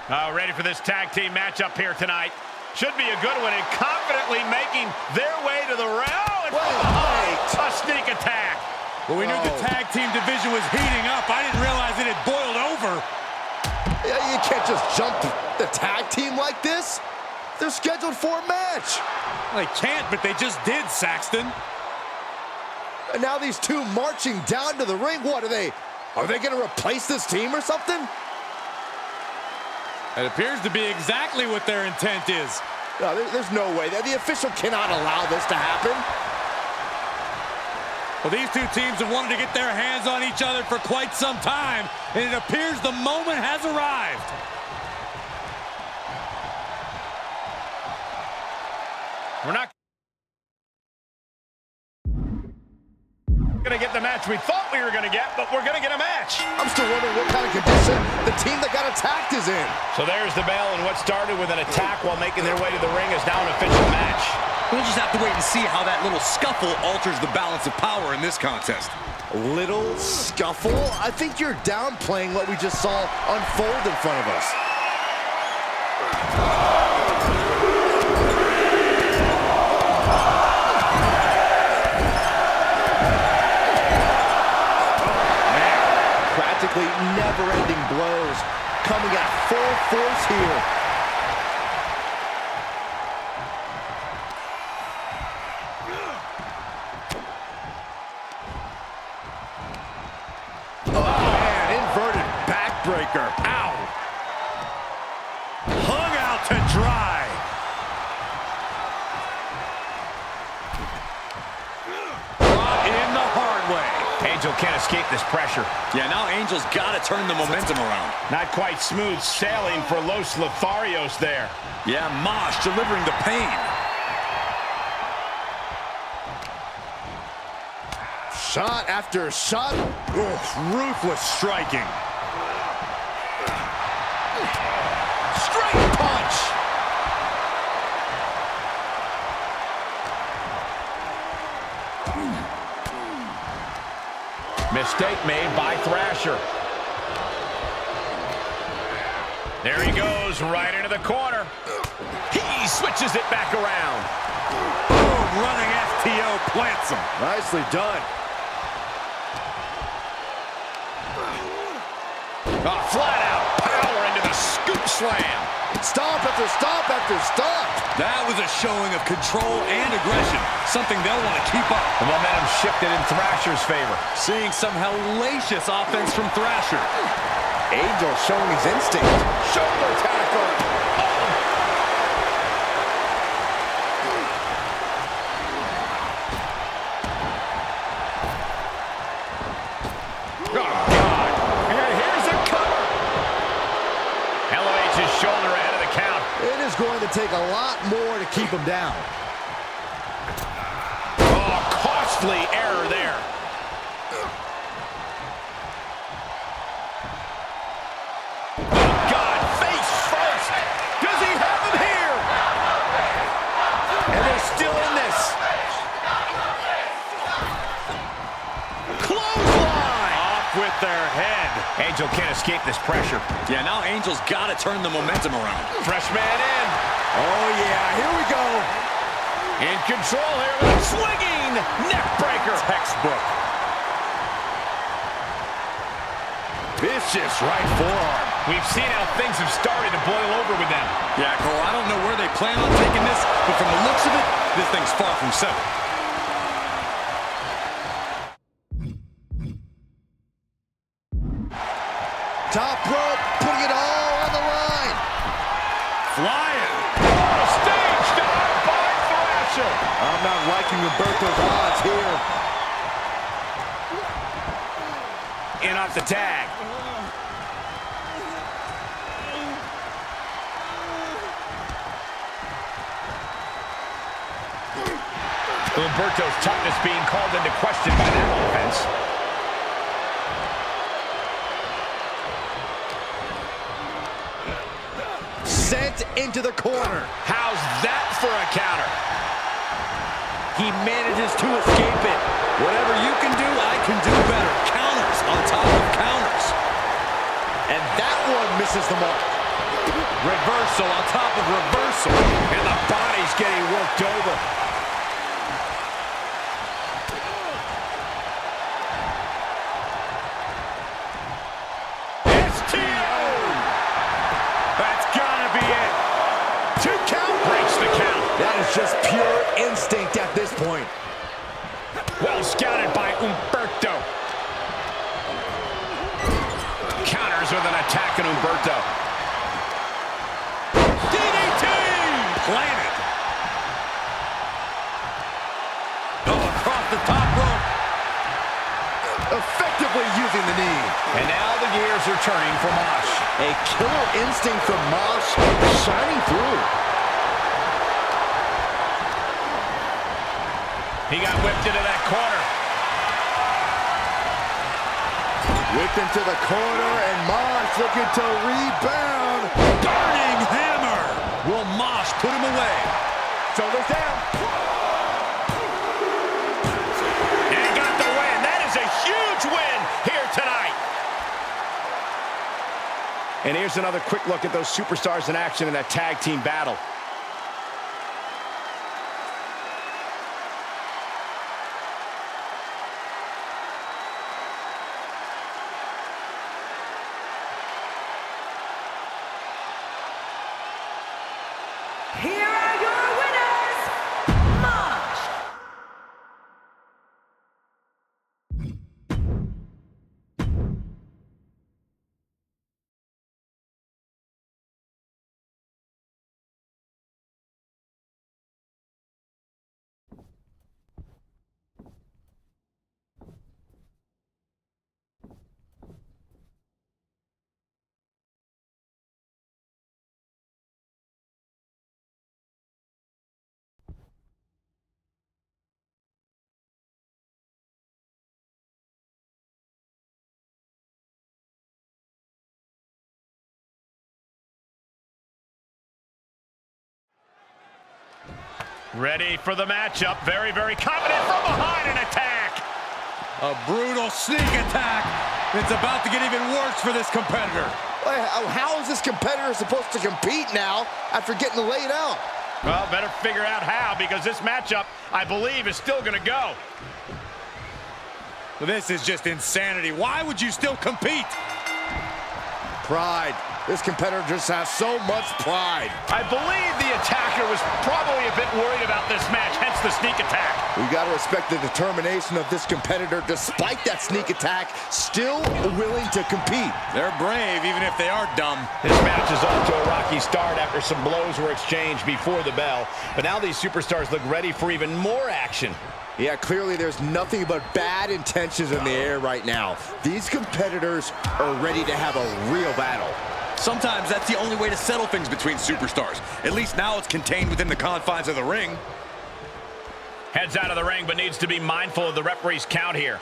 Ready for this tag team matchup here tonight. Should be a good one, and confidently making their way to the ring. A sneak attack. Well, we knew the tag team division was heating up. I didn't realize it had boiled over. Yeah, you can't just jump the tag team like this. They're scheduled for a match. They can't, but they just did, Saxton. And now these two marching down to the ring. What are they? Are they going to replace this team or something? It appears to be exactly what their intent is. No, there's no way. The official cannot allow this to happen. Well, these two teams have wanted to get their hands on each other for quite some time, and it appears the moment has arrived. We're not going to get the match we thought we were going to get, but we're going to get a match. I'm still wondering what kind of condition the team that got attacked is in. So there's the bell, and what started with an attack while making their way to the ring is now an official match. We'll just have to wait and see how that little scuffle alters the balance of power in this contest. Little scuffle? I think you're downplaying what we just saw unfold in front of us. Practically never-ending blows coming at full force here. Oh, man, inverted backbreaker. Ow! Hung out to dry. Brought in the hard way. Angel can't escape this pressure. Yeah, now Angel's got to turn the momentum around. Not quite smooth sailing for Los Lotharios there. Yeah, Mosh delivering the pain. Shot after shot. Ruthless striking. Straight punch. Mistake made by Thrasher. There he goes, right into the corner. He switches it back around. Boom, running FTO plants him. Nicely done. Flat out power into the scoop slam. Stomp after stomp after stomp. That was a showing of control and aggression, something they'll want to keep up. The momentum shifted in Thrasher's favor. Seeing some hellacious offense from Thrasher. Angel showing his instinct. Shoulder tackle. Oh, God. Here's a cover. LOH's shoulder ahead of the count. It is going to take a lot more to keep him down. Oh, costly error there. Oh, God, face first. Does he have him here? And they're still in this. Clothesline. Off with their head. Angel can't escape this pressure. Yeah, now Angel's got to turn the momentum around. Fresh man in. Oh, yeah, here we go. In control here with a swinging neck breaker. Textbook. Vicious right forearm. We've seen how things have started to boil over with them. Yeah, Cole, I don't know where they plan on taking this, but from the looks of it, this thing's far from settled. Top rope, putting it all on the line. Flying. Oh, stage dive by Thrasher. I'm not liking Humberto's odds here. In off the tag. Humberto's toughness being called into question by that offense. Sent into the corner. How's that for a counter? He manages to escape it. Whatever you can do, I can do better. Counters on top of counters. And that one misses the mark. Reversal on top of reversal. And the body's getting worked over. STO! That's gotta be it. 2 count breaks the count. That is just pure instinct at this point. Well scouted by Humberto. Counters with an attack on Humberto. DDT! Planted. Oh, across the top rope. Effectively using the knee. And now the gears are turning for Mosh. A killer instinct from Mosh shining through. He got whipped into that corner. Whipped into the corner, and Mosh looking to rebound. Burning hammer. Will Mosh put him away? Shoulders down. And he got the win. That is a huge win here tonight. And here's another quick look at those superstars in action in that tag team battle. Here are your winners, Mosh. Ready for the matchup. Very, very confident from behind an attack. A brutal sneak attack. It's about to get even worse for this competitor. How is this competitor supposed to compete now after getting laid out? Well, better figure out how, because this matchup, I believe, is still going to go. This is just insanity. Why would you still compete? Pride. This competitor just has so much pride. I believe the attacker was probably a bit worried about this match, hence the sneak attack. We got to respect the determination of this competitor, despite that sneak attack, still willing to compete. They're brave, even if they are dumb. This match is off to a rocky start after some blows were exchanged before the bell. But now these superstars look ready for even more action. Yeah, clearly there's nothing but bad intentions in the air right now. These competitors are ready to have a real battle. Sometimes that's the only way to settle things between superstars. At least now it's contained within the confines of the ring. Heads out of the ring, but needs to be mindful of the referee's count here.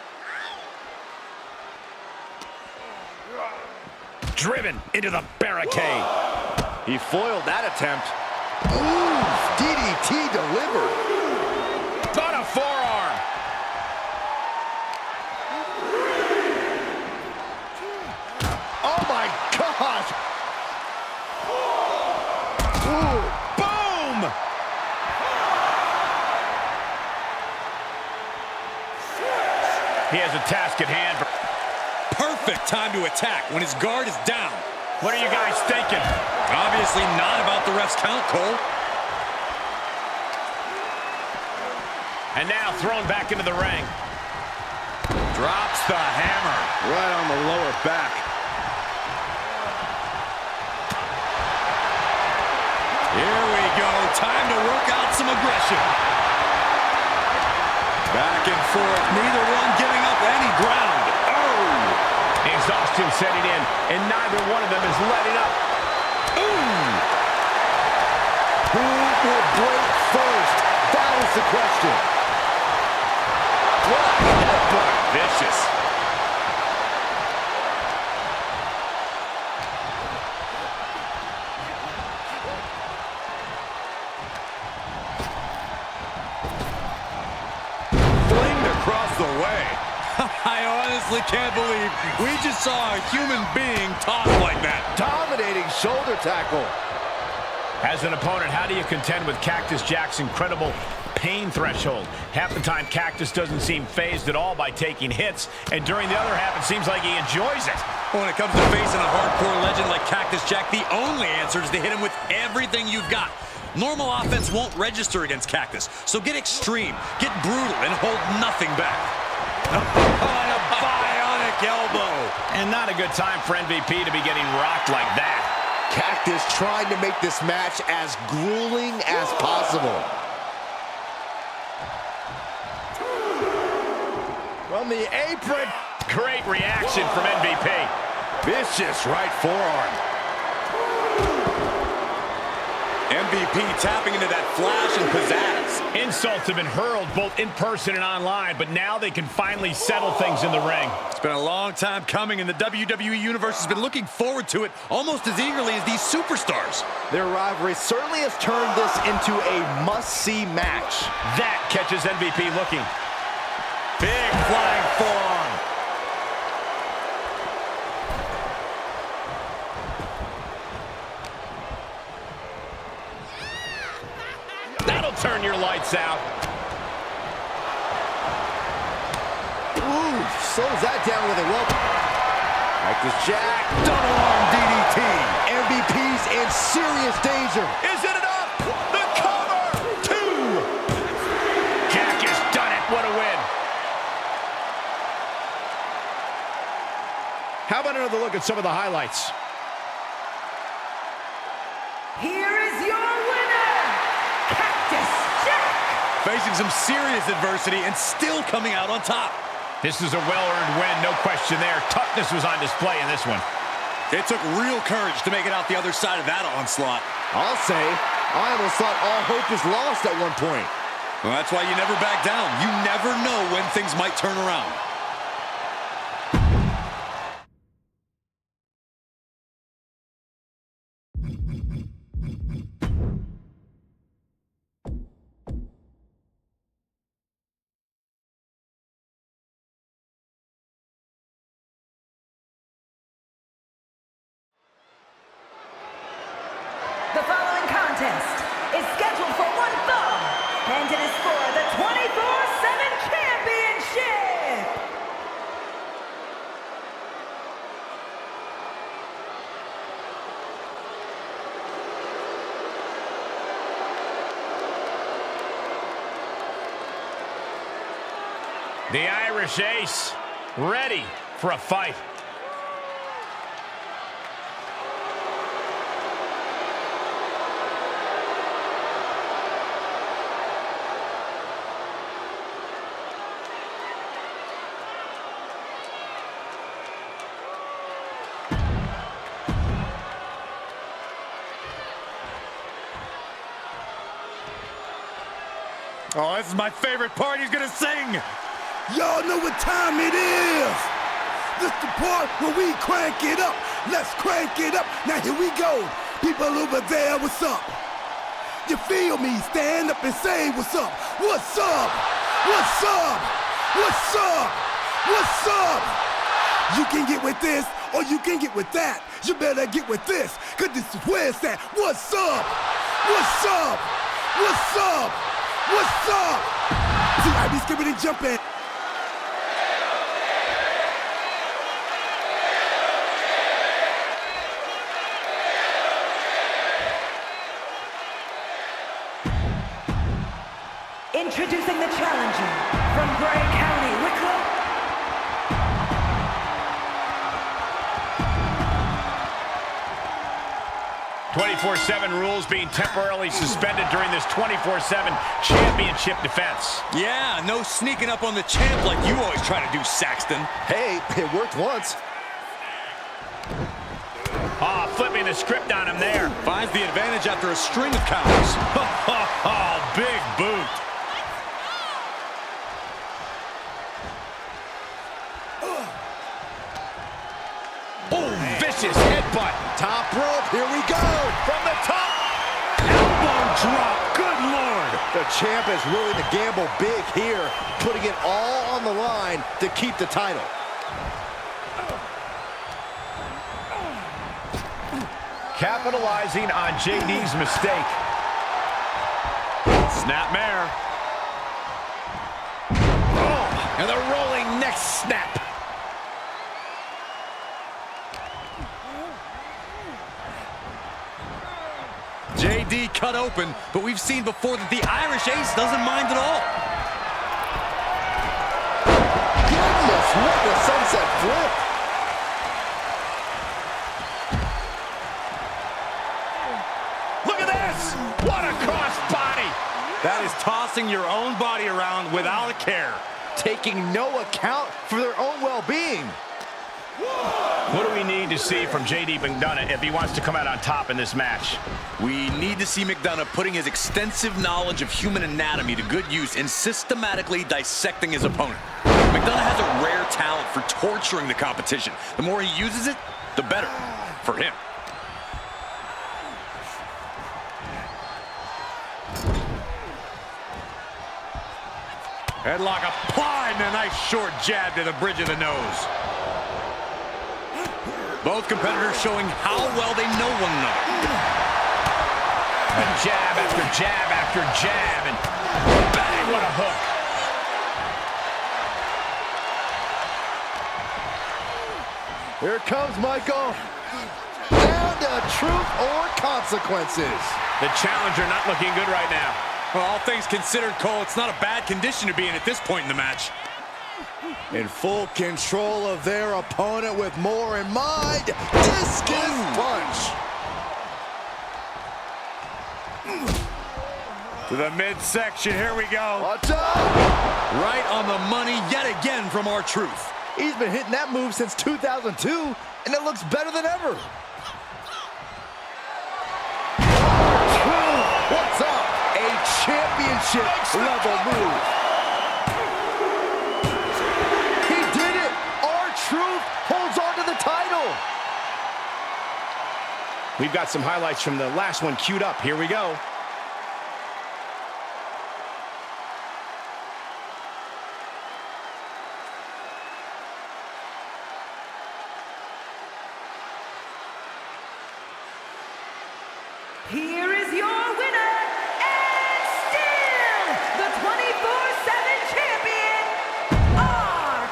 Driven into the barricade. He foiled that attempt. Ooh, DDT delivered. On a forearm. Oh my gosh. Ooh. Boom! He has a task at hand. Perfect time to attack when his guard is down. What are you guys thinking? Obviously not about the ref's count, Cole. And now thrown back into the ring. Drops the hammer. Right on the lower back. Here we go. Time to work out some aggression. Back and forth. Neither one giving up any ground. Oh! Exhaustion setting in, and neither one of them is letting up. Ooh! Who will break first? That is the question. What a headbutt. Vicious. Flinged across the way. I honestly can't believe we just saw a human being talk like that. Dominating shoulder tackle. As an opponent, how do you contend with Cactus Jack's incredible pain threshold? Half the time, Cactus doesn't seem fazed at all by taking hits, and during the other half, it seems like he enjoys it. When it comes to facing a hardcore legend like Cactus Jack, the only answer is to hit him with everything you've got. Normal offense won't register against Cactus, so get extreme, get brutal, and hold nothing back. Oh, a bionic elbow. And not a good time for MVP to be getting rocked like that. Cactus trying to make this match as grueling as possible. From the apron. Great reaction from MVP. Vicious right forearm. MVP tapping into that flash and pizzazz. Insults have been hurled both in person and online, but now they can finally settle things in the ring. It's been a long time coming, and the WWE Universe has been looking forward to it almost as eagerly as these superstars. Their rivalry certainly has turned this into a must-see match. That catches MVP looking. Big flying forearm. That'll turn your lights out. Ooh, slows that down with a rope. Cactus Jack, double arm DDT. MVP's in serious danger. Is it enough? The cover! 2! Jack has done it. What a win. How about another look at some of the highlights? Here is your winner, Cactus Jack. Facing some serious adversity and still coming out on top. This is a well-earned win, no question there. Toughness was on display in this one. It took real courage to make it out the other side of that onslaught. I'll say, I almost thought all hope was lost at one point. Well, that's why you never back down. You never know when things might turn around. The following contest is scheduled for one fall, and it is for the 24/7 Championship. The Irish Ace, ready for a fight. Oh, this is my favorite part. He's gonna sing. Y'all know what time it is. This the part where we crank it up. Let's crank it up. Now here we go. People over there, what's up? You feel me? Stand up and say what's up. What's up? What's up? What's up? What's up? You can get with this or you can get with that. You better get with this, cause this is where it's at. What's up? What's up? What's up? What's up? See, I be skipping and jumping. Introducing the challenger from Bray County, Wicklow. "24/7 rules being temporarily suspended during this 24/7 championship defense. Yeah, no sneaking up on the champ like you always try to do, Saxton. Hey, it worked once. Ah, flipping the script on him there. Finds the advantage after a string of counters. Oh, big boot. Oh, vicious headbutt. Top rope, here we go. From the top. Elbow drop. Good Lord. The champ is willing to gamble big here, putting it all on the line to keep the title. Capitalizing on JD's mistake. Snapmare. Oh, and the rolling neck snap. JD cut open, but we've seen before that the Irish Ace doesn't mind at all. Goodness, what a sunset flip. Look at this! What a crossbody! That is tossing your own body around without a care. Taking no account for their own well-being. What do we need to see from JD McDonough if he wants to come out on top in this match? We need to see McDonough putting his extensive knowledge of human anatomy to good use and systematically dissecting his opponent. McDonough has a rare talent for torturing the competition. The more he uses it, the better for him. Headlock applied and a nice short jab to the bridge of the nose. Both competitors showing how well they know one another. And jab after jab after jab, and bang, what a hook. Here it comes, Michael. Down to truth or consequences. The challenger not looking good right now. Well, all things considered, Cole, it's not a bad condition to be in at this point in the match. In full control of their opponent with more in mind. Discus punch. To the midsection, here we go. Watch out. Right on the money yet again from R-Truth. He's been hitting that move since 2002, and it looks better than ever. What's up? A championship level move. He did it. R-Truth holds on to the title. We've got some highlights from the last one queued up. Here we go. Here is your winner, and still the 24/7 champion, R.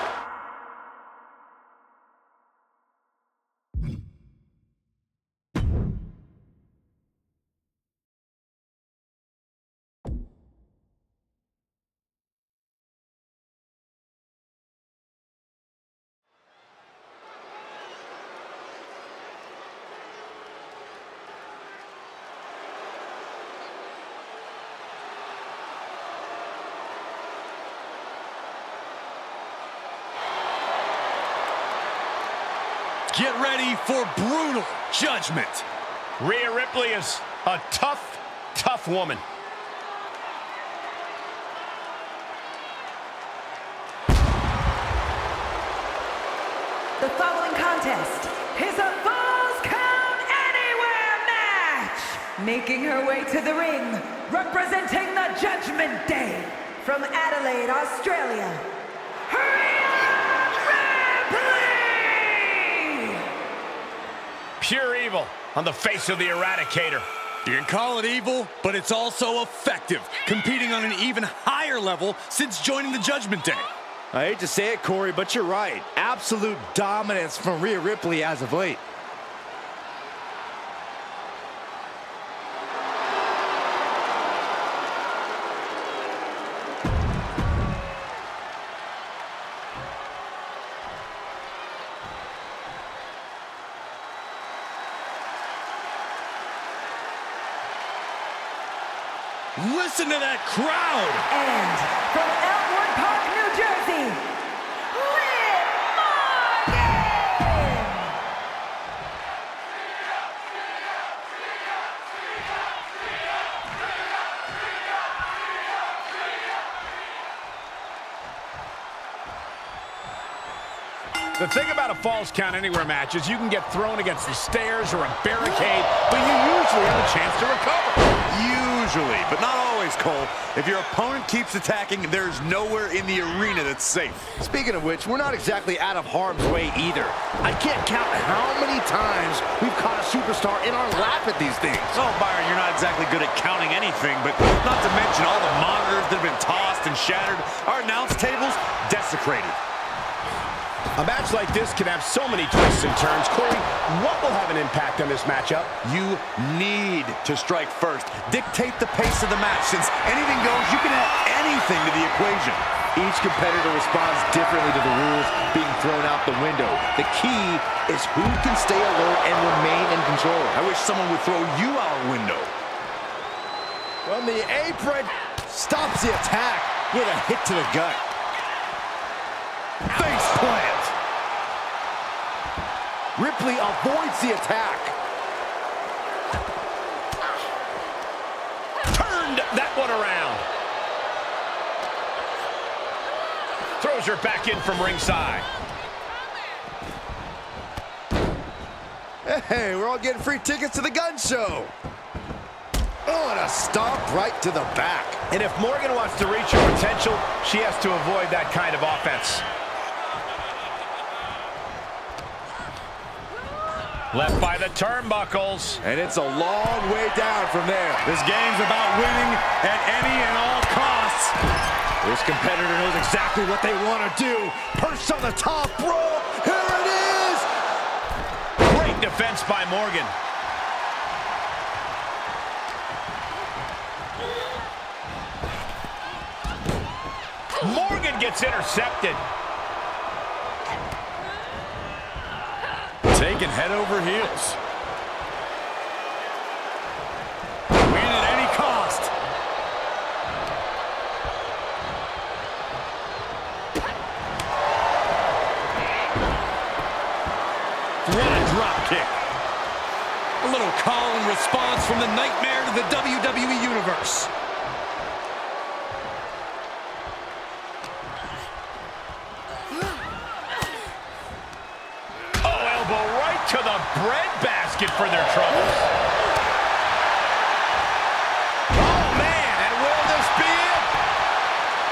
Get ready for brutal judgment. Rhea Ripley is a tough, tough woman. The following contest is a Falls Count Anywhere match. Making her way to the ring, representing the Judgment Day, from Adelaide, Australia, Rhea Ripley! Pure evil on the face of the Eradicator. You can call it evil, but it's also effective, competing on an even higher level since joining the Judgment Day. I hate to say it, Corey, but you're right. Absolute dominance from Rhea Ripley as of late. Listen to that crowd! And from Elmwood Park, New Jersey, Liv Morgan! The thing about a Falls Count Anywhere match is you can get thrown against the stairs or a barricade, but you usually have a chance to recover. Usually, but not always, Cole. If your opponent keeps attacking, there's nowhere in the arena that's safe. Speaking of which, we're not exactly out of harm's way either. I can't count how many times we've caught a superstar in our lap at these things. Oh, Byron, you're not exactly good at counting anything, but not to mention all the monitors that have been tossed and shattered. Our announce tables desecrated. A match like this can have so many twists and turns. Corey, what will have an impact on this matchup? You need to strike first. Dictate the pace of the match. Since anything goes, you can add anything to the equation. Each competitor responds differently to the rules being thrown out the window. The key is who can stay alert and remain in control. I wish someone would throw you out a window. From the apron, stops the attack with a hit to the gut. Face plant. Ripley avoids the attack. Turned that one around. Throws her back in from ringside. Hey, we're all getting free tickets to the gun show. Oh, and a stomp right to the back. And if Morgan wants to reach her potential, she has to avoid that kind of offense. Left by the turnbuckles. And it's a long way down from there. This game's about winning at any and all costs. This competitor knows exactly what they want to do. Perched on the top rope. Here it is. Great defense by Morgan. Morgan gets intercepted. Taken head over heels. Win at any cost. What a drop kick. A little call and response from the nightmare to the WWE Universe. To the breadbasket for their troubles. Oh, man, and will this be it?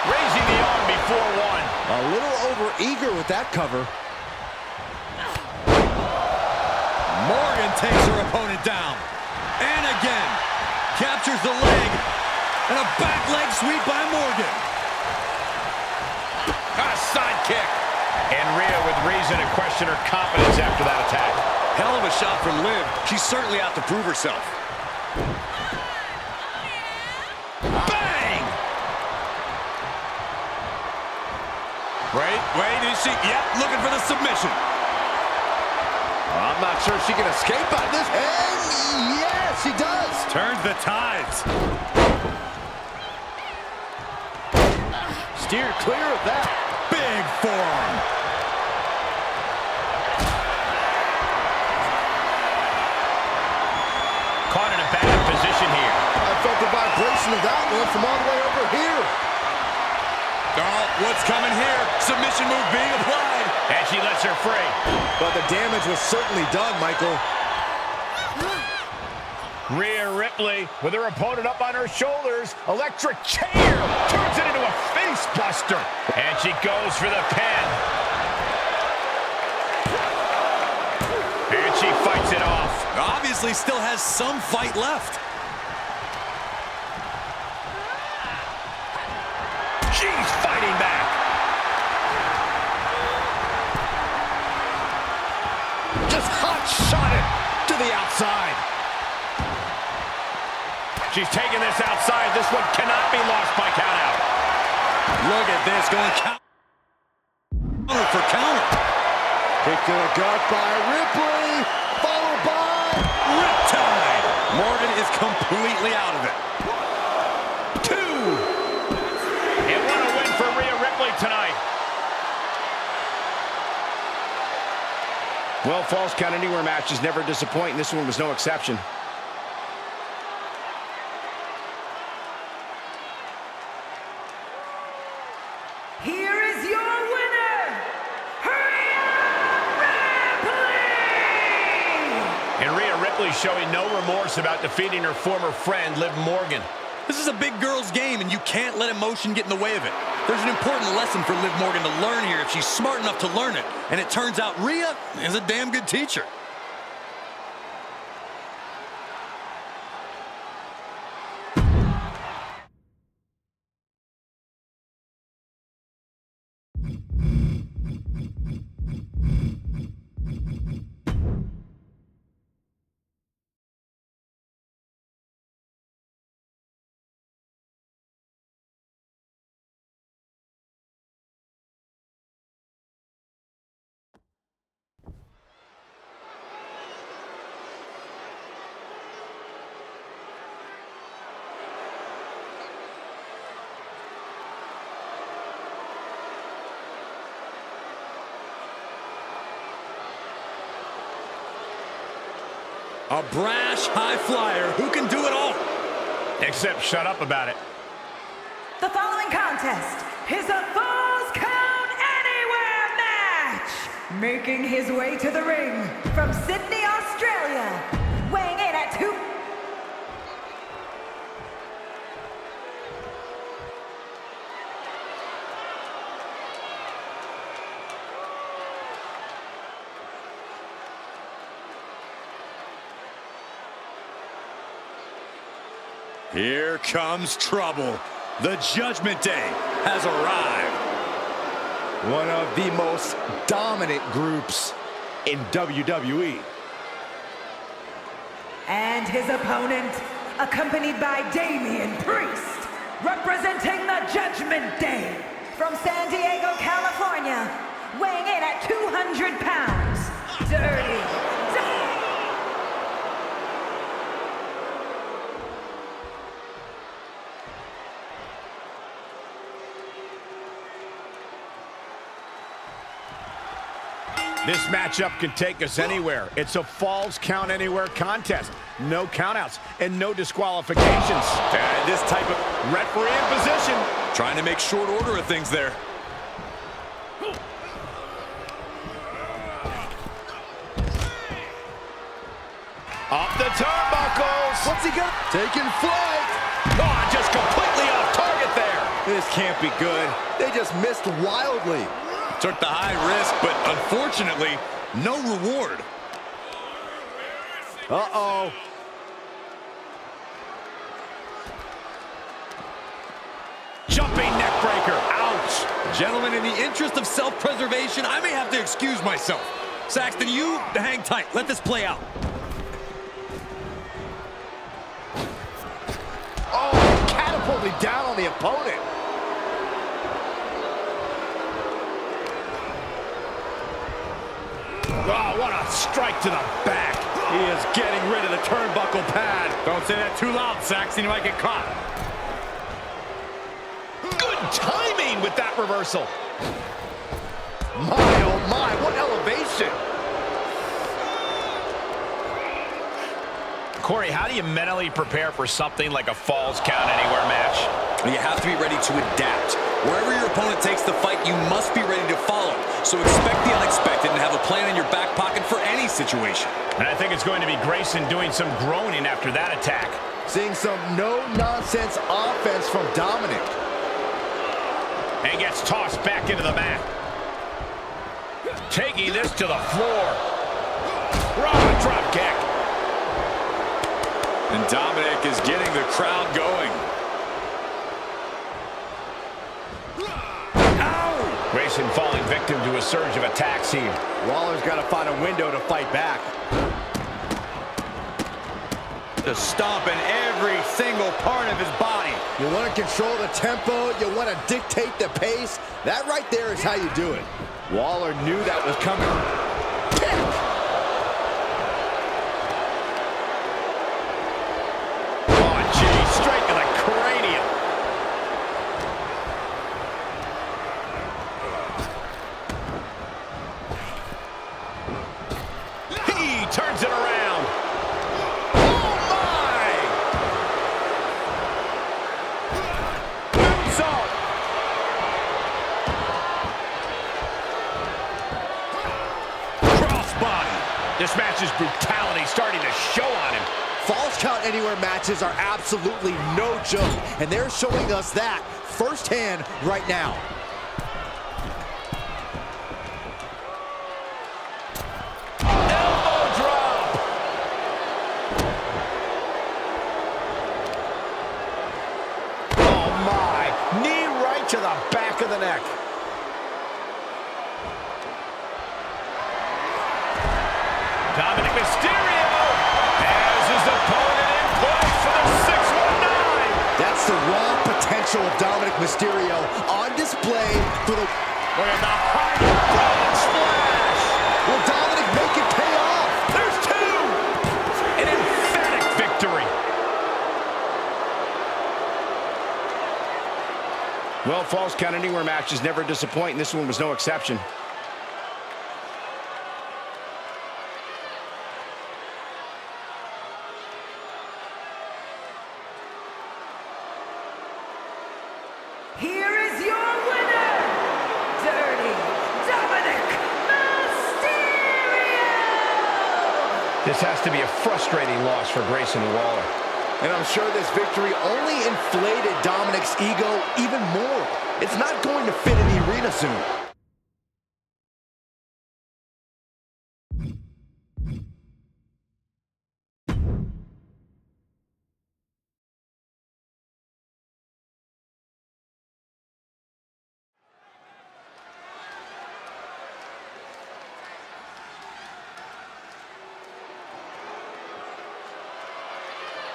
Raising the arm before one. A little over-eager with that cover. Morgan takes her opponent down. And again, captures the leg. And a back leg sweep by Morgan. A side kick. And Rhea with reason to question her confidence after that attack. Hell of a shot from Liv. She's certainly out to prove herself. Bang! Wait, is she? Yep, looking for the submission. I'm not sure she can escape out of this. And yes, she does. Turns the tides. Steered clear of that. Big forearm. Caught in a bad position here. I felt the vibration of that one from all the way over here. Oh, what's coming here? Submission move being applied. And she lets her free. But the damage was certainly done, Michael. Rhea Ripley with her opponent up on her shoulders. Electric chair turns it into a face buster. And she goes for the pin. And she fights it off. Obviously still has some fight left. She's fighting back. Just hot shot it to the outside. She's taking this outside. This one cannot be lost by countout. Look at this, going counter for counter. Kick to the gut by Ripley, followed by Riptide. Morgan is completely out of it. 2. And what a win for Rhea Ripley tonight. Well, false count anywhere matches never disappoint, and this one was no exception. Here is your winner, Rhea Ripley! And Rhea Ripley showing no remorse about defeating her former friend, Liv Morgan. This is a big girl's game, and you can't let emotion get in the way of it. There's an important lesson for Liv Morgan to learn here if she's smart enough to learn it. And it turns out Rhea is a damn good teacher. A brash high flyer who can do it all. Except shut up about it. The following contest is a Falls Count Anywhere match. Making his way to the ring from Sydney, Australia, weighing in at 2... Here comes trouble. The Judgment Day has arrived. One of the most dominant groups in WWE. And his opponent, accompanied by Damian Priest, representing the Judgment Day, from San Diego, California, weighing in at 200 pounds, Dirty. This matchup can take us anywhere. It's a Falls Count Anywhere contest. No countouts and no disqualifications. And this type of Referee in position. trying to make short order of things there. Up the turnbuckles. What's he got? Taking flight. Oh, just completely off target there. This can't be good. They just missed wildly. Took the high risk, but unfortunately, no reward. Uh-oh. Jumping neck breaker. Ouch. Gentlemen, in the interest of self-preservation, I may have to excuse myself. Saxton, you hang tight. Let this play out. Oh, catapulted down on the opponent. Oh, what a strike to the back. He is getting rid of the turnbuckle pad. Don't say that too loud, Saxton. You might get caught. Good timing with that reversal. My, oh my, what elevation. Corey, how do you mentally prepare for something like a Falls Count Anywhere match? You have to be ready to adapt. Wherever your opponent takes the fight, you must be ready to follow. So expect the unexpected and have a plan in your back pocket for any situation. And I think it's going to be Grayson doing some groaning after that attack. Seeing some no-nonsense offense from Dominic. And gets tossed back into the mat. Taking this to the floor. Raw drop kick. And Dominic is getting the crowd going. Ow! Grayson falling victim to a surge of attacks here. Lawler's got to find a window to fight back. Just stomping every single part of his body. You want to control the tempo. You want to dictate the pace. That right there is how you do it. Waller knew that was coming. Kick! Straight to the cranium. He turns it around. Oh, my! Moonsault. Crossbody. This match's brutality starting to show on him. Falls Count Anywhere matches are absolutely no joke, and they're showing us that firsthand right now. Elbow drop. Oh my, knee right to the back of the neck. Dominic Mysterio has his opponent in place for the 619. That's the raw potential of Dominic Mysterio on display for the... Look at the high front splash. Will Dominic make it pay off? There's two. An emphatic victory. Well, Falls Count Anywhere matches never disappoint, and this one was no exception. Here is your winner, Dirty Dominic Mysterio! This has to be a frustrating loss for Grayson Waller. And I'm sure this victory only inflated Dominic's ego even more. It's not going to fit in the arena soon.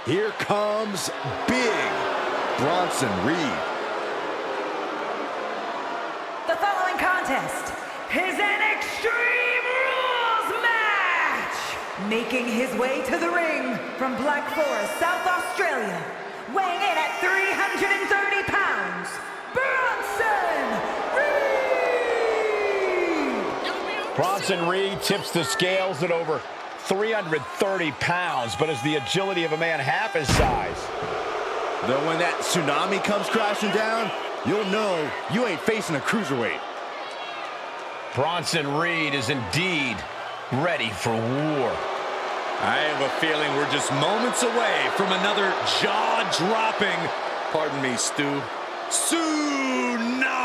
Here comes Big Bronson Reed. The following contest is an Extreme Rules match! Making his way to the ring from Black Forest, South Australia, weighing in at 330 pounds, Bronson Reed! Bronson Reed tips the scales at over 330 pounds, but is the agility of a man half his size. Though when that tsunami comes crashing down, you'll know you ain't facing a cruiserweight. Bronson Reed is indeed ready for war. I have a feeling we're just moments away from another jaw-dropping, pardon me, Stu, tsunami!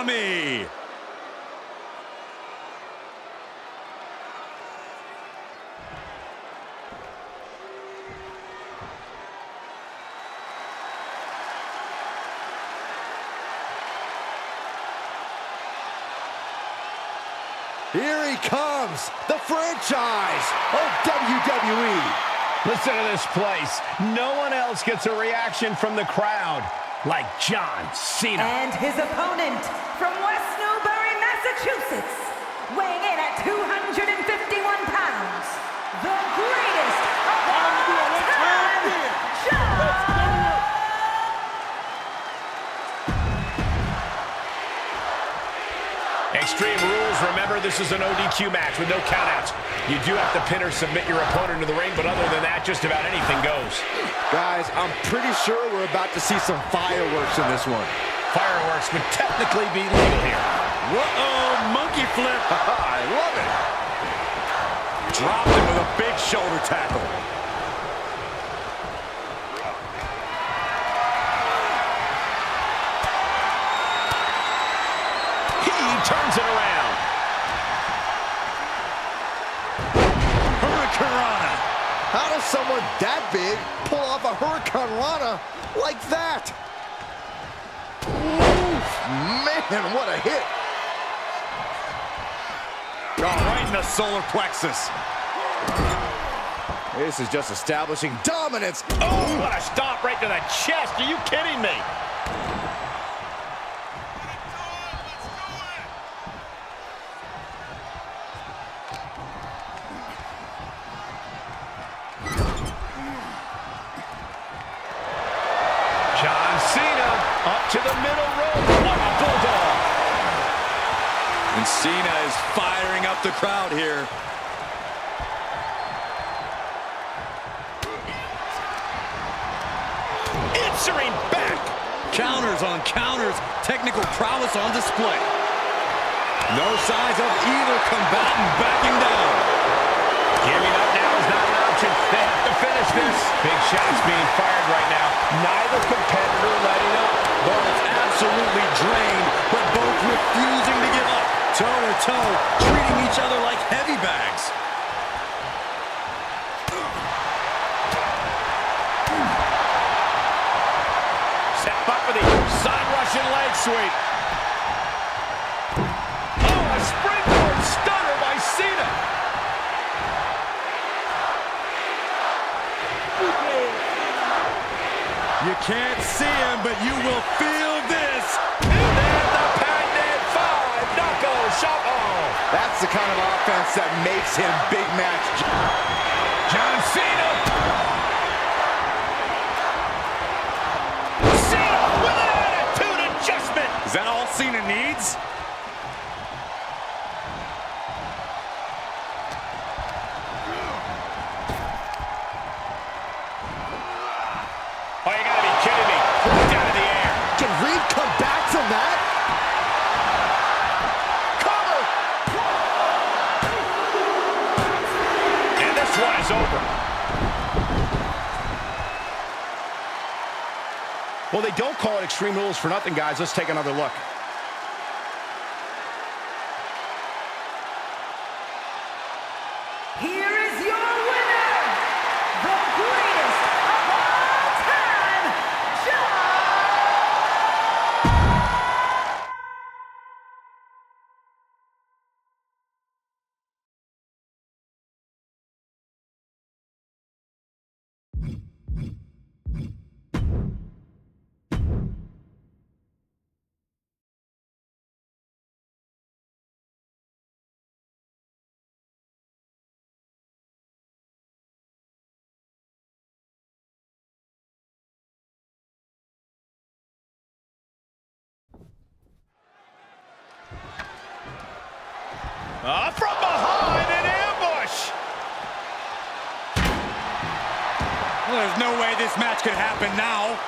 Here he comes, the franchise of WWE. Listen to this place. No one else gets a reaction from the crowd like John Cena. And his opponent from West Newbury, Massachusetts, weighing in at 251 pounds, the greatest of all time, John! Extreme Rules, remember, this is an ODQ match with no countouts. You do have to pin or submit your opponent to the ring, but other than that, just about anything goes. Guys, I'm pretty sure we're about to see some fireworks in this one. Fireworks would technically be legal here. Whoa, monkey flip! I love it. Dropped him with a big shoulder tackle. Turns it around. Hurricanrana. How does someone that big pull off a Hurricanrana like that? Oof, man, what a hit. Oh, right in the solar plexus. This is just establishing dominance. Oh, what a stomp right to the chest. Are you kidding me? Cena up to the middle rope. What a bulldog. And Cena is firing up the crowd here. Answering back. Counters on counters. Technical prowess on display. No signs of either combatant backing down. Giving up now is not an option. They have to finish. finish this. Big shots being fired right now. Neither competitor letting up. Both absolutely drained, but both refusing to give up. Toe-to-toe, treating each other like heavy bags. Set up for the side Russian leg sweep. Oh, a springboard stunner by Cena. You can't see him, but you will feel this. And then the patented 5-knuckle shuffle. That's the kind of offense that makes him big match. John Cena. Cena with an attitude adjustment. Is that all Cena needs? Oh, you gotta be kidding me. Down in the air. Can Reed come back from that? Cover. And this one is over. Well, they don't call it Extreme Rules for nothing, guys. Let's take another look. Here is your winner, the greatest of all time, John From behind, an ambush. Well, there's no way this match could happen now.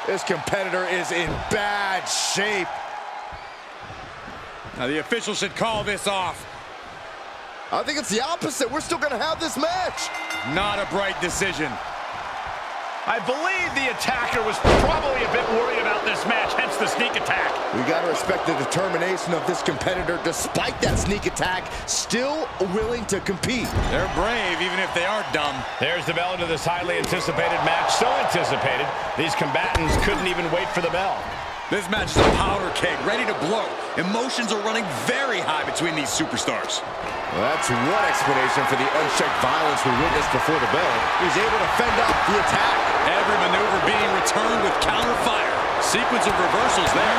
This competitor is in bad shape. Now the officials should call this off. I think it's the opposite. We're still gonna have this match. Not a bright decision. I believe the attacker was probably a bit worried about this match, hence the sneak attack. We gotta respect the determination of this competitor, despite that sneak attack, still willing to compete. They're brave, even if they are dumb. There's the bell to this highly anticipated match. So anticipated, these combatants couldn't even wait for the bell. This match is a powder keg, ready to blow. Emotions are running very high between these superstars. Well, that's one explanation for the unchecked violence we witnessed before the bell. He's able to fend off the attack. Every maneuver being returned with counter fire. Sequence of reversals there.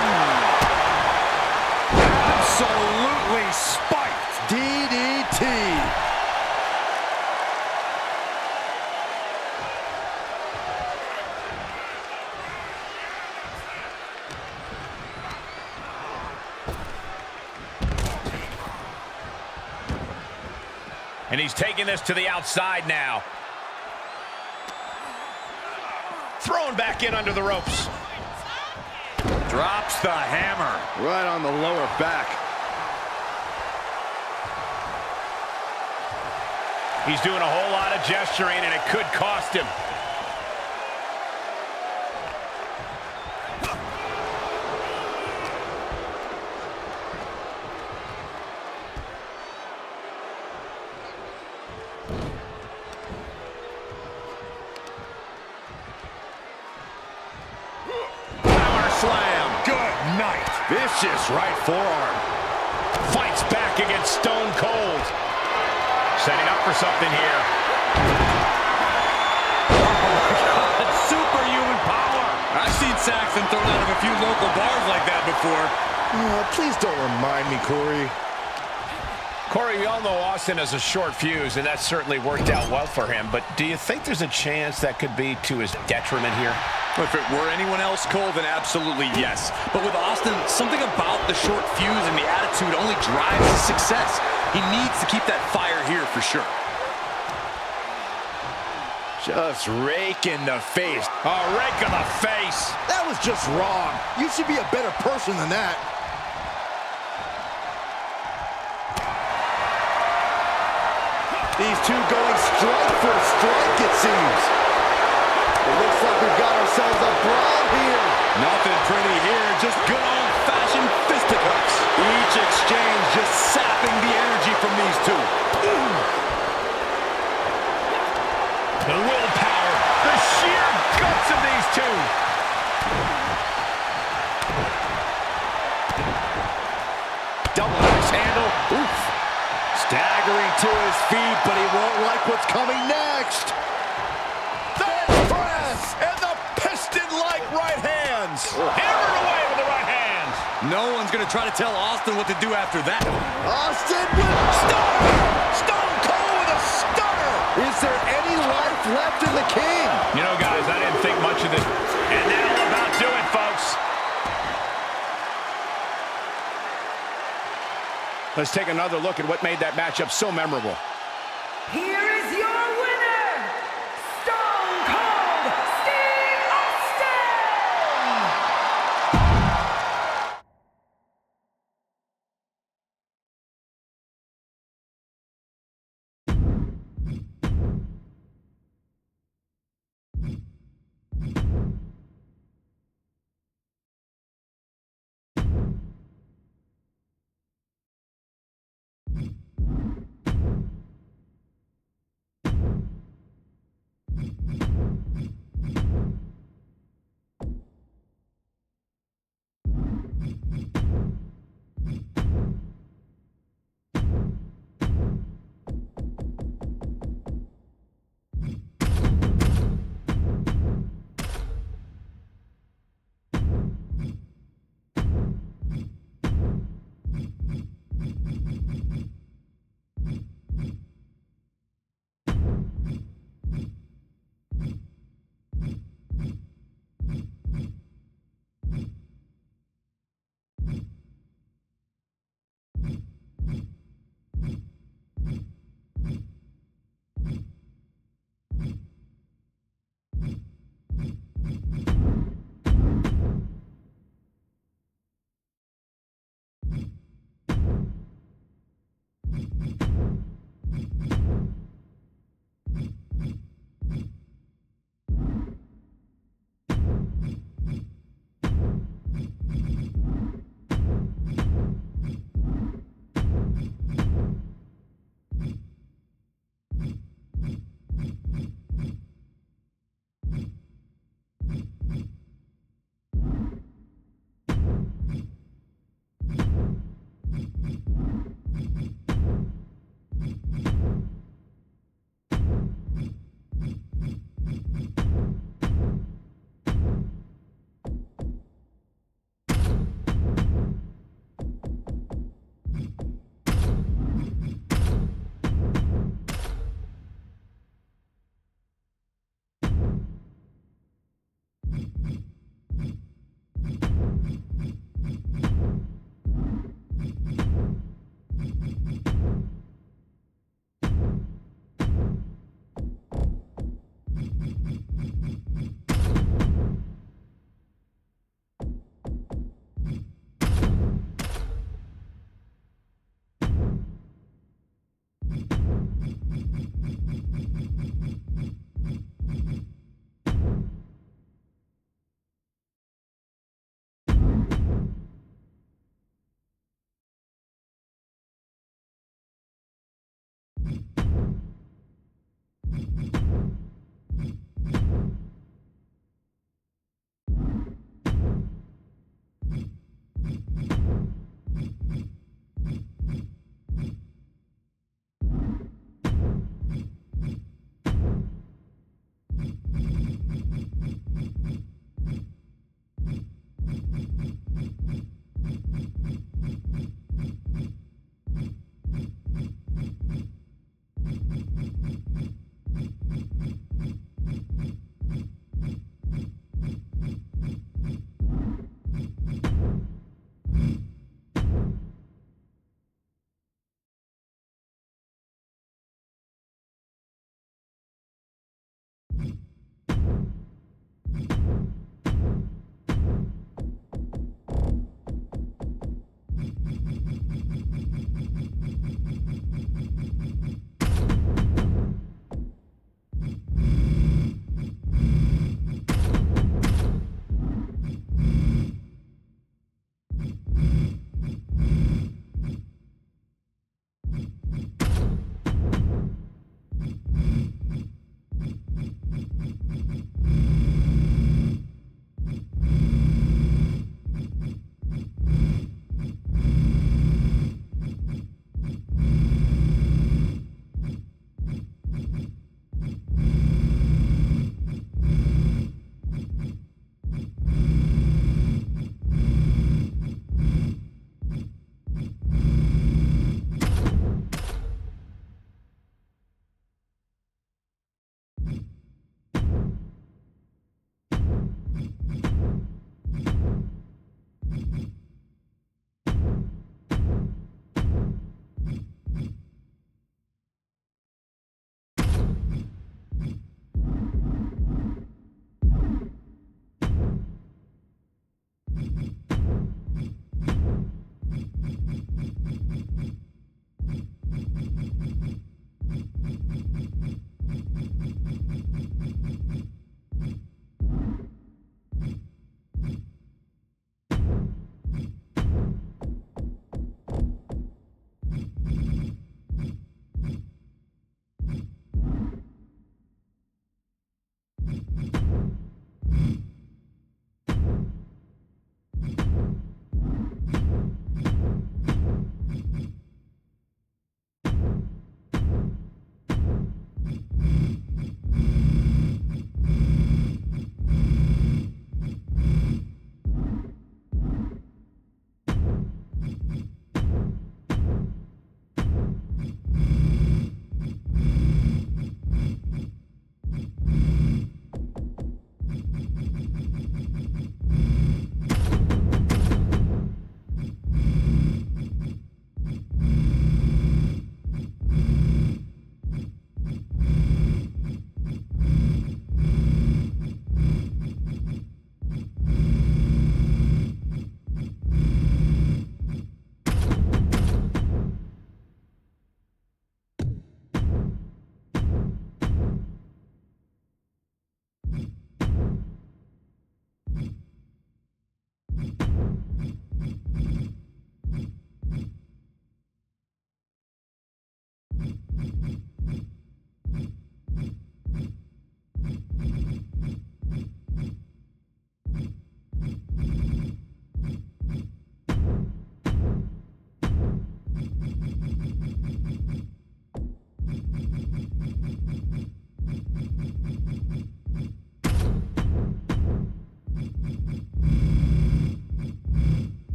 Absolutely spiked. DDT. And he's taking this to the outside now. Thrown back in under the ropes. Drops the hammer. Right on the lower back. He's doing a whole lot of gesturing, and it could cost him. Slam. Good night. Vicious right forearm. Fights back against Stone Cold. Setting up for something here. Oh my God. Superhuman power. I've seen Saxton thrown out of a few local bars like that before. Please don't remind me, Corey. Corey, we all know Austin has a short fuse, and that certainly worked out well for him. But do you think there's a chance that could be to his detriment here? If it were anyone else, Cole, then absolutely yes. But with Austin, something about the short fuse and the attitude only drives his success. He needs to keep that fire here for sure. Just rake in the face. A rake in the face. That was just wrong. You should be a better person than that. These two going strike for strike, it seems. It looks like we've got ourselves a brawl here. Nothing pretty here, just good old-fashioned fisticuffs. Each exchange just sapping the energy from these two. The willpower, the sheer guts of these two. Double axe handle. Oof. Staggering to his feet, but he won't like what's coming next. The press and the piston-like right hands. Hammered away with the right hands. No one's going to try to tell Austin what to do after that. Austin with stunner. Stone Cold with a stunner. Is there any life left in the King? You know, guys, I didn't think much of this. And that'll about do it, folks. Let's take another look at what made that matchup so memorable. Here is your winner, Stone Cold Steve Austin!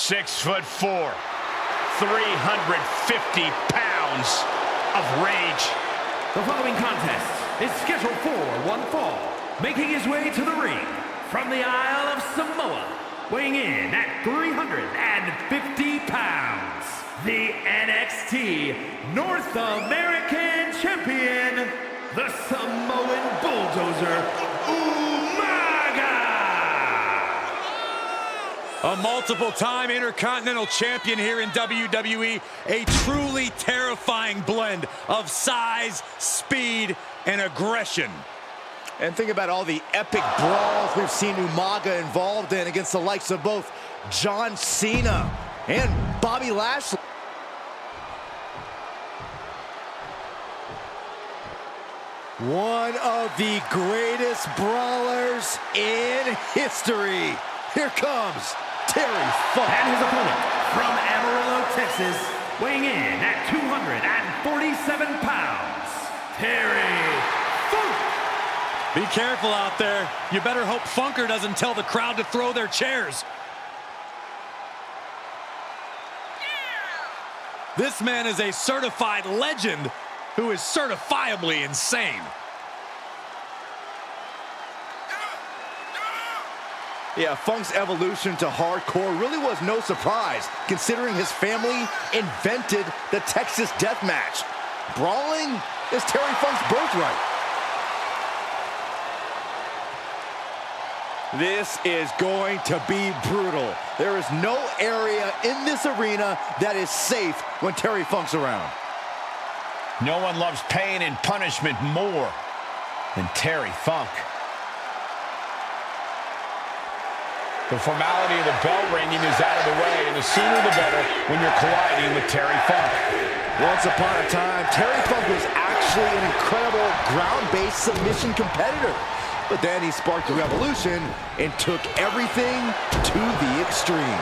6'4", 350 pounds of rage. The following contest is scheduled for one fall. Making his way to the ring from the Isle of Samoa, weighing in at 350 pounds, the NXT North American Champion, the Samoan Bulldozer, Umaga! A multiple-time Intercontinental Champion here in WWE, a truly terrifying blend of size, speed, and aggression. And think about all the epic brawls we've seen Umaga involved in against the likes of both John Cena and Bobby Lashley. One of the greatest brawlers in history. Here comes Terry Funk. And his opponent from Amarillo, Texas, weighing in at 247 pounds, Terry Funk. Be careful out there. You better hope Funker doesn't tell the crowd to throw their chairs. This man is a certified legend who is certifiably insane. Yeah, Funk's evolution to hardcore really was no surprise, considering his family invented the Texas Death Match. Brawling is Terry Funk's birthright. This is going to be brutal. There is no area in this arena that is safe when Terry Funk's around. No one loves pain and punishment more than Terry Funk. The formality of the bell ringing is out of the way, and the sooner the better when you're colliding with Terry Funk. Once upon a time, Terry Funk was actually an incredible ground-based submission competitor. But then he sparked a revolution and took everything to the extreme.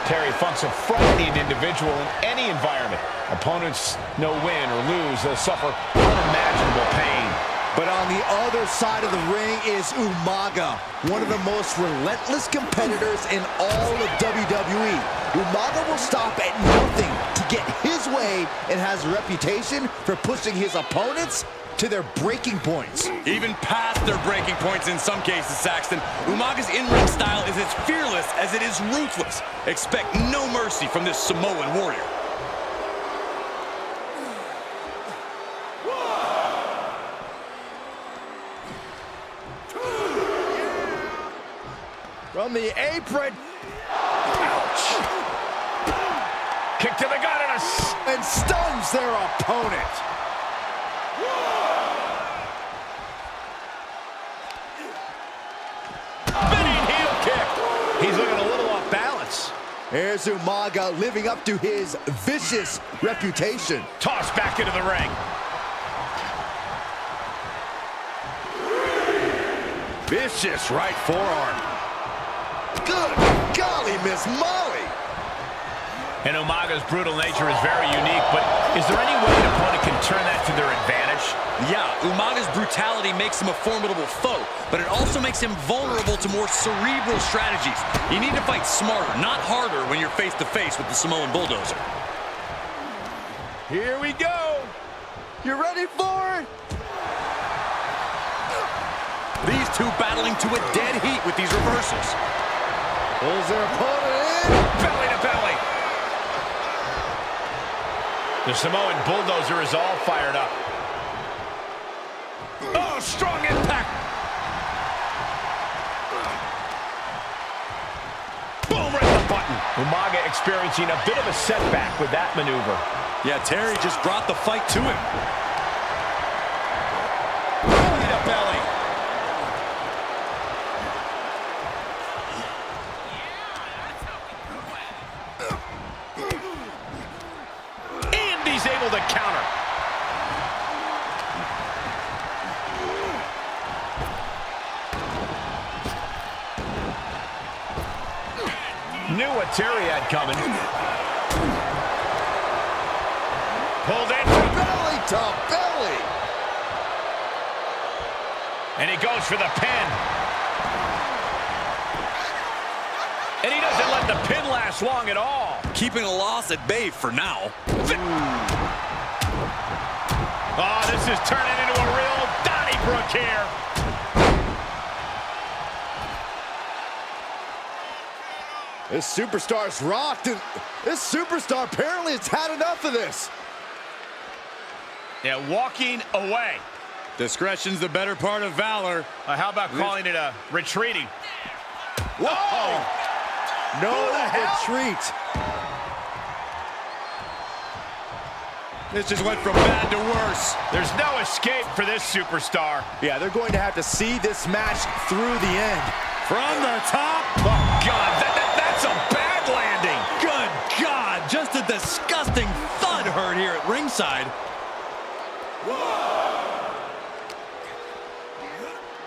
Terry Funk's a frightening individual in any environment. Opponents no win or lose, they'll suffer unimaginable pain. But on the other side of the ring is Umaga, one of the most relentless competitors in all of WWE. Umaga will stop at nothing to get his way and has a reputation for pushing his opponents to their breaking points. Even past their breaking points in some cases, Saxton. Umaga's in-ring style is as fearless as it is ruthless. Expect no mercy from this Samoan warrior. From the apron. Ouch. Kick to the gut and stuns their opponent. Spinning heel kick. He's looking a little off balance. Here's Umaga living up to his vicious reputation. Tossed back into the ring. Vicious right forearm. Good golly, Miss Molly. And Umaga's brutal nature is very unique, but is there any way an opponent can turn that to their advantage? Yeah, Umaga's brutality makes him a formidable foe, but it also makes him vulnerable to more cerebral strategies. You need to fight smarter, not harder, when you're face-to-face with the Samoan Bulldozer. Here we go. You ready for it? These two battling to a dead heat with these reversals. Pulls their opponent in. Belly to belly. The Samoan Bulldozer is all fired up. Oh, strong impact. Boom, right in the button. Umaga experiencing a bit of a setback with that maneuver. Yeah, Terry just brought the fight to him. Belly to belly. And he's able to counter. Knew what Terry had coming. Pulled in. Belly to belly. And he goes for the pin. And he doesn't let the pin last long at all. Keeping a loss at bay for now. Oh, this is turning into a real Donnybrook here. This superstar's rocked, and this superstar apparently has had enough of this. Yeah, walking away. Discretion's the better part of valor. How about calling it a retreating? Whoa! No retreat. This just went from bad to worse. There's no escape for this superstar. Yeah, they're going to have to see this match through the end. From the top. Oh, God, that's a bad landing. Good God, just a disgusting thud heard here at ringside.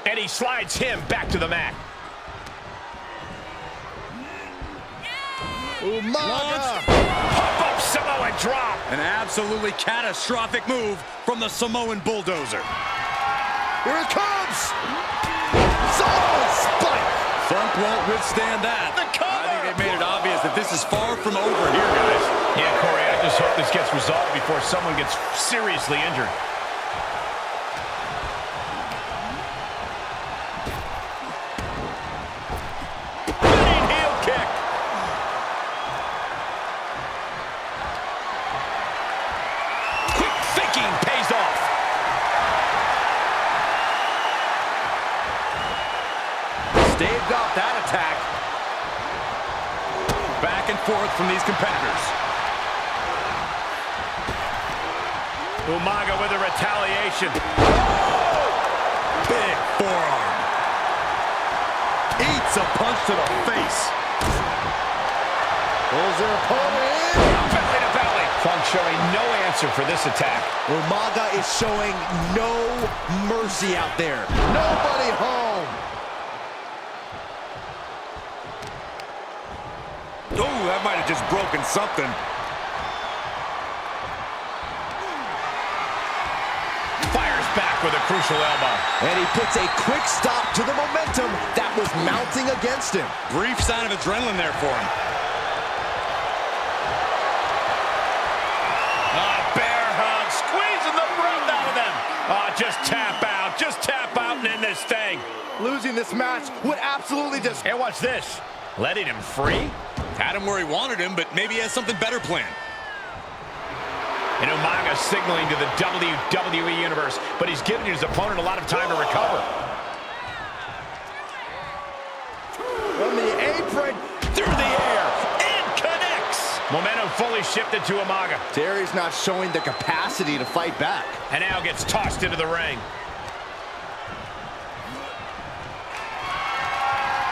And he slides him back to the mat. Umaga! Pop-up Samoan drop. An absolutely catastrophic move from the Samoan bulldozer. Here it comes! Samoan spike! Funk won't withstand that. The cover! I think they made it obvious that this is far from over here, guys. Yeah, Corey, I just hope this gets resolved before someone gets seriously injured. Running heel kick. Quick thinking pays off. Staved off that attack. Back and forth from these competitors. Umaga with a retaliation. Big forearm. Eats a punch to the face. Pulls their opponent in. Belly to belly. Funk showing no answer for this attack. Umaga is showing no mercy out there. Nobody home. Oh, that might have just broken something. Fires back with a crucial elbow. And he puts a quick stop to the momentum that was mounting against him. Brief sign of adrenaline there for him. Bear hug, squeezing the breath out of them. Just tap out and end this thing. Losing this match would absolutely just... And watch this, letting him free. Had him where he wanted him, but maybe he has something better planned. And Umaga signaling to the WWE Universe, but he's giving his opponent a lot of time to recover. From the apron, Through the air, and connects. Momentum fully shifted to Umaga. Terry's not showing the capacity to fight back. And now gets tossed into the ring.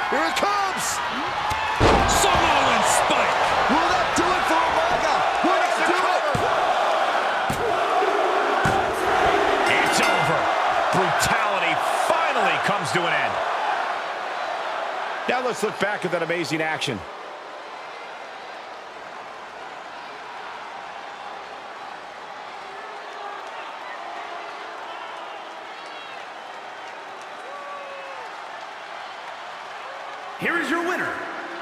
Here it comes! Samoan spike! Will that do it for Umaga? Will that do it? It's over. Brutality finally comes to an end. Now let's look back at that amazing action. Here is your winner,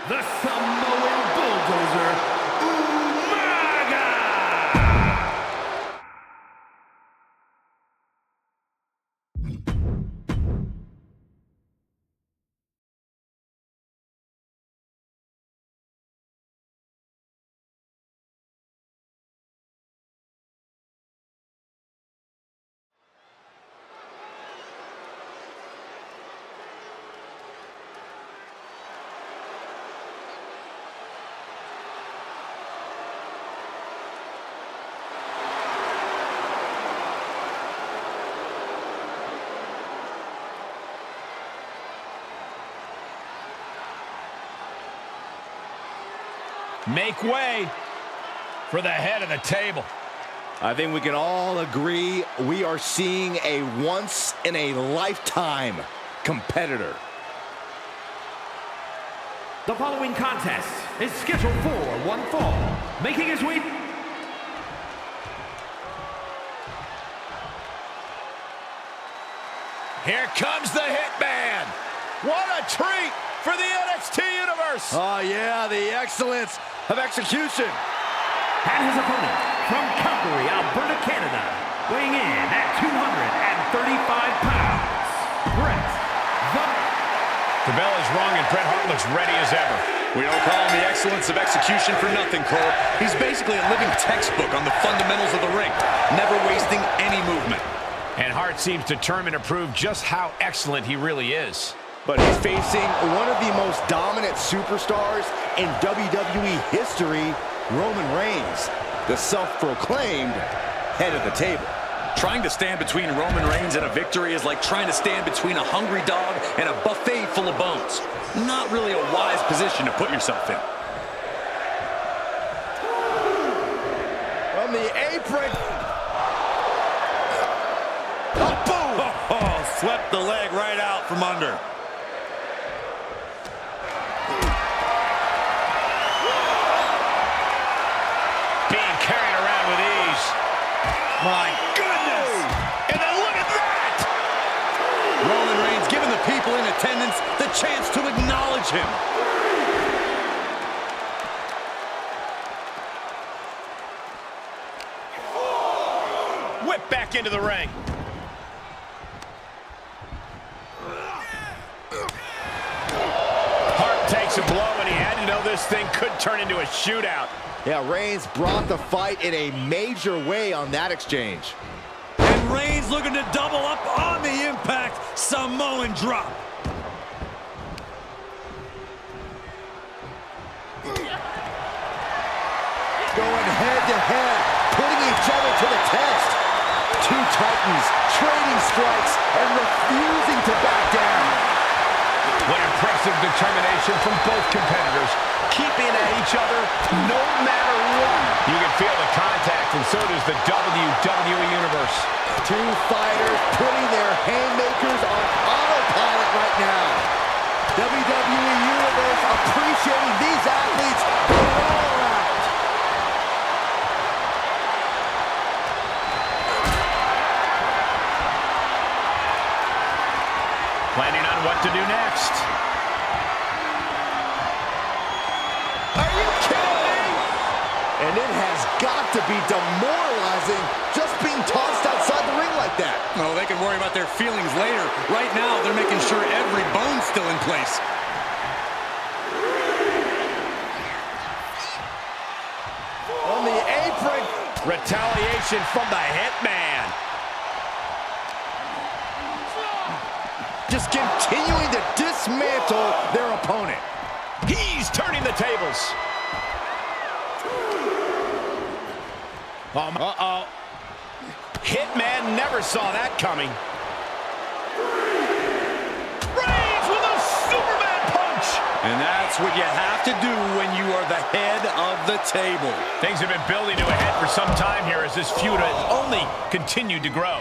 the Samoan Bulldozer, Umaga! Make way for the head of the table. I think we can all agree we are seeing a once-in-a-lifetime competitor. The following contest is scheduled for one fall, making his way... Here comes the Hitman. What a treat. for the NXT Universe. Oh, yeah, the excellence of execution. And his opponent, from Calgary, Alberta, Canada, weighing in at 235 pounds, Bret The bell is rung and Bret Hart looks ready as ever. We don't call him the excellence of execution for nothing, Cole. He's basically a living textbook on the fundamentals of the ring, never wasting any movement. And Hart seems determined to prove just how excellent he really is. But he's facing one of the most dominant superstars in WWE history, Roman Reigns, the self-proclaimed head of the table. Trying to stand between Roman Reigns and a victory is like trying to stand between a hungry dog and a buffet full of bones. Not really a wise position to put yourself in. From the apron. Oh, boom! Oh, swept the leg right out from under. Being carried around with ease. My goodness! And then look at that! Roman Reigns giving the people in attendance the chance to acknowledge him. Whip back into the ring. Hart takes a blow, and he had to know this thing could turn into a shootout. Yeah, Reigns brought the fight in a major way on that exchange. And Reigns looking to double up on the impact. Samoan drop. Going head-to-head, putting each other to the test. Two titans trading strikes and refusing to back down. What impressive determination from both competitors, keeping at each other no matter what. You can feel the contact, and so does the WWE Universe. Two fighters putting their haymakers on autopilot right now. WWE Universe appreciating these athletes all around. Planning on what to do next. Are you kidding me? And it has got to be demoralizing just being tossed outside the ring like that. Oh, they can worry about their feelings later. Right now, they're making sure every bone's still in place. On the apron. Retaliation from the Hitman. Just continuing to dismantle their opponent. He's turning the tables. Uh-oh. Hitman never saw that coming. Reigns with a Superman punch. And that's what you have to do when you are the head of the table. Things have been building to a head for some time here as this feud has only continued to grow.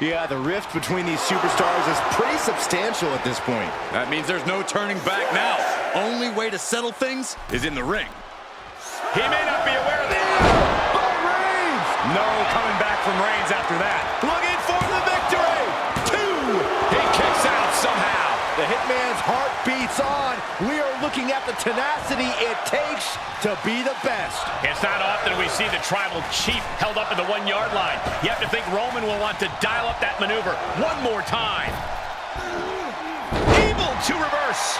Yeah, the rift between these superstars is pretty substantial at this point. That means there's no turning back now. Only way to settle things is in the ring. He may not be aware of that. But Reigns! No coming back from Reigns after that. Looking for the victory! Two! He kicks out somehow. The Hitman's heart beats on. We are looking at the tenacity it takes to be the best. It's not often we see the tribal chief held up at the 1 yard line. You have to think Roman will want to dial up that maneuver one more time. Able to reverse.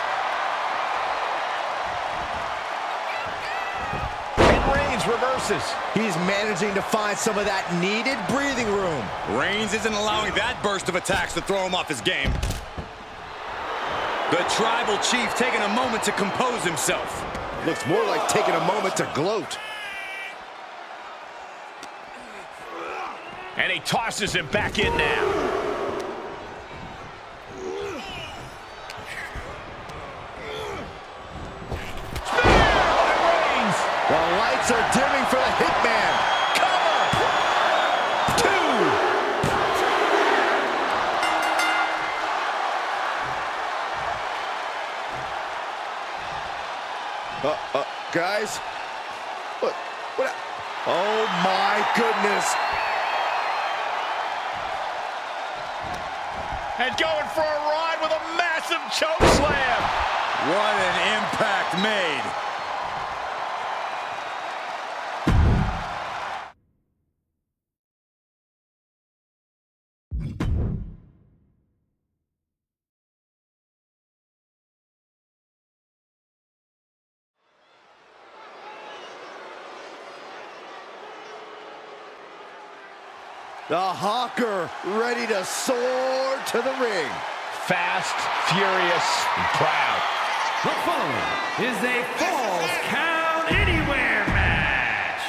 And Reigns reverses. He's managing to find some of that needed breathing room. Reigns isn't allowing that burst of attacks to throw him off his game. The tribal chief taking a moment to compose himself. Looks more like taking a moment to gloat. And he tosses him back in now. Spear by Reigns. The lights are dimming for the Hitman. Cover! Two! Guys? What? Oh my goodness! And going for a ride with a massive choke slam. What an impact made. The Hawker ready to soar to the ring. Fast, furious, and proud. The following is a Falls Count Anywhere match.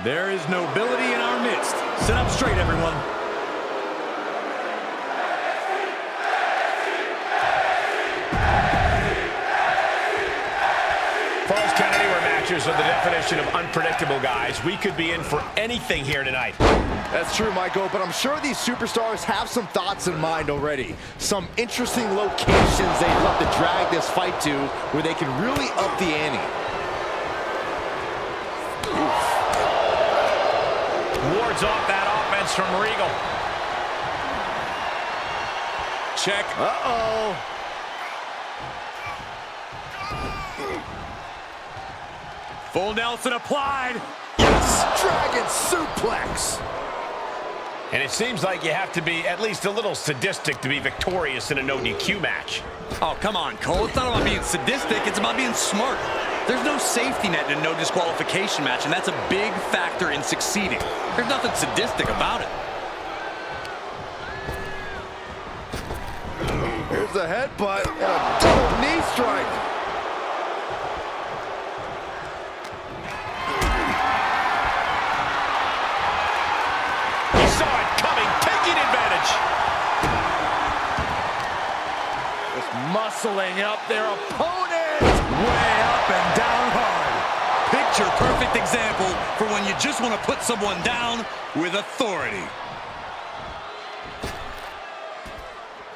There is nobility in our midst. Sit up straight, everyone. Falls Count Anywhere matches are the definition of unpredictable, guys. We could be in for anything here tonight. That's true, Michael, but I'm sure these superstars have some thoughts in mind already. Some interesting locations they'd love to drag this fight to where they can really up the ante. Wards off that offense from Regal. Check. Uh-oh. Full Nelson applied. Yes, Dragon suplex. And it seems like you have to be at least a little sadistic to be victorious in a no DQ match. Oh, come on, Cole. It's not about being sadistic. It's about being smart. There's no safety net in a no disqualification match, and that's a big factor in succeeding. There's nothing sadistic about it. Here's a headbutt and a double knee strike. Muscling up their opponent. Way up and down hard. Picture perfect example for when you just want to put someone down with authority.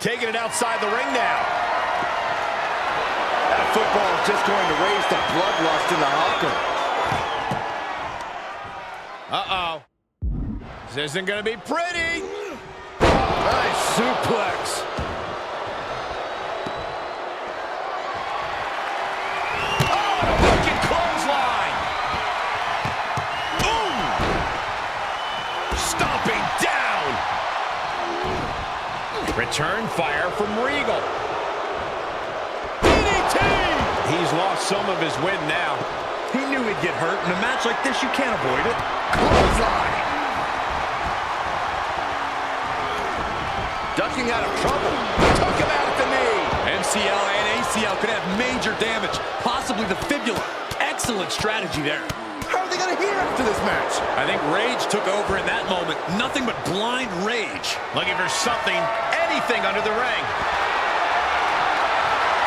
Taking it outside the ring now. That football is just going to raise the bloodlust in the Hawker. Uh-oh. This isn't going to be pretty. Nice suplex. Return fire from Regal. DDT! He's lost some of his win now. He knew he'd get hurt. In a match like this, you can't avoid it. Clothesline. Ducking out of trouble. Took him out at the knee. MCL and ACL could have major damage, possibly the fibula. Excellent strategy there. How are they going to hear after this match? I think rage took over in that moment. Nothing but blind rage. Looking for something, anything under the ring.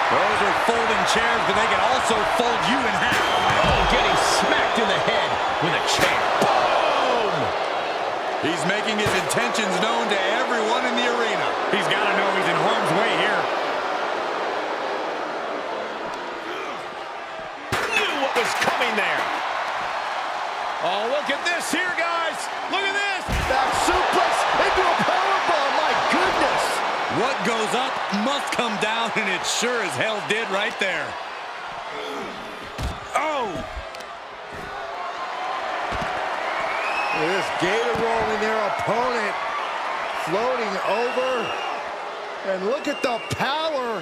Those are folding chairs, but they can also fold you in half. Oh, getting smacked in the head with a chair. Boom! He's making his intentions known to everyone in the arena. He's got to know he's in harm's way here. Knew what was coming there. Oh, look at this here, guys. Look at this. Back suplex into a powerbomb. My goodness. What goes up must come down, and it sure as hell did right there. Oh! Look at this gator rolling their opponent. Floating over. And look at the power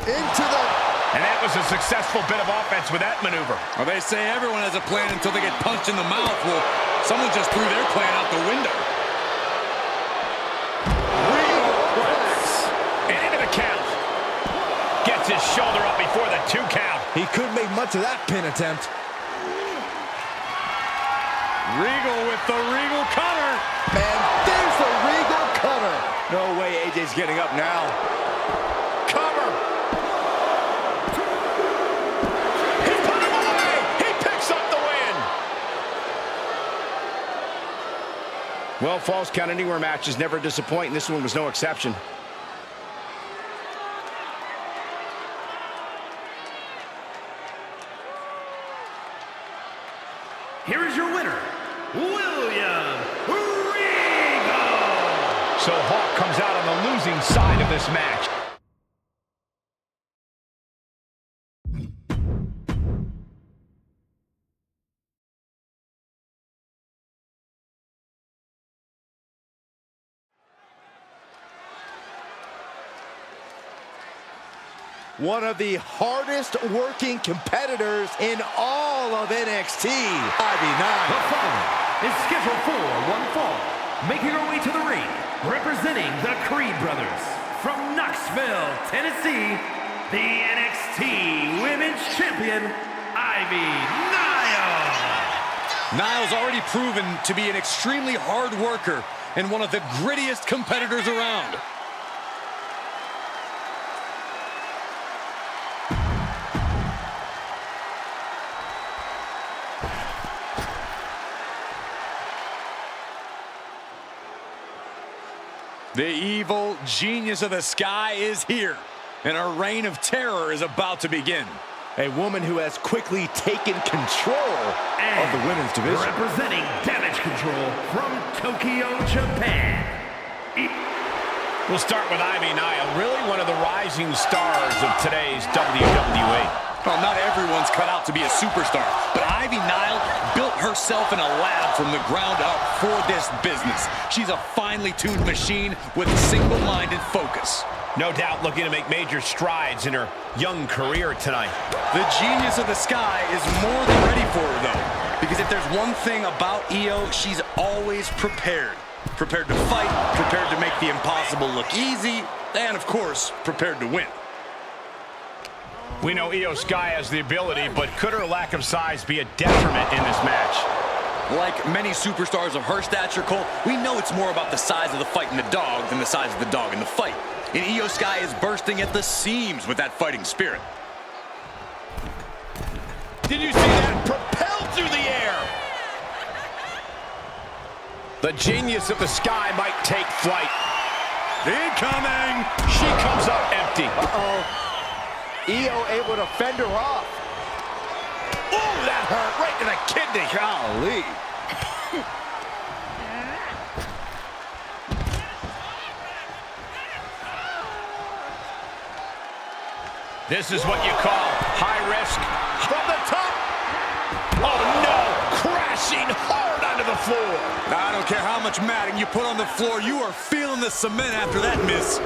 into the... And that was a successful bit of offense with that maneuver. Well, they say everyone has a plan until they get punched in the mouth. Well, someone just threw their plan out the window. And into the count. Gets his shoulder up before the 2 count. He couldn't make much of that pin attempt. Regal with the Regal cutter. And there's the Regal cutter. No way AJ's getting up now. Cover. He put him away. He picks up the win. Well, Falls Count Anywhere matches never disappoint, and this one was no exception. So Hawk comes out on the losing side of this match. One of the hardest working competitors in all of NXT, Ivy Nile. The following is scheduled for one fall. Making her way to the ring, representing the Creed brothers from Knoxville, Tennessee, the NXT Women's Champion, Ivy Nile. Nile's already proven to be an extremely hard worker and one of the grittiest competitors around. The evil genius of the sky is here, and her reign of terror is about to begin. A woman who has quickly taken control of the women's division. Representing Damage Control from Tokyo, Japan. We'll start with Ivy Nile, really one of the rising stars of today's WWE. Well, not everyone's cut out to be a superstar, but Ivy Nile built herself in a lab from the ground up for this business. She's a finely tuned machine with a single-minded focus. No doubt looking to make major strides in her young career tonight. The genius of the sky is more than ready for her, though, because if there's one thing about Io, she's always prepared. Prepared to fight, prepared to make the impossible look easy, and, of course, prepared to win. We know Io Sky has the ability, but could her lack of size be a detriment in this match? Like many superstars of her stature, Cole, we know it's more about the size of the fight in the dog than the size of the dog in the fight. And Io Sky is bursting at the seams with that fighting spirit. Did you see that? Propelled through the air! The genius of the sky might take flight. Incoming! She comes up empty. Uh-oh. Io able to fend her off. Oh, that hurt right to the kidney. Golly. This is what you call high risk from the top. Oh, no. Crashing hard onto the floor. I don't care how much matting you put on the floor, you are feeling the cement after that miss.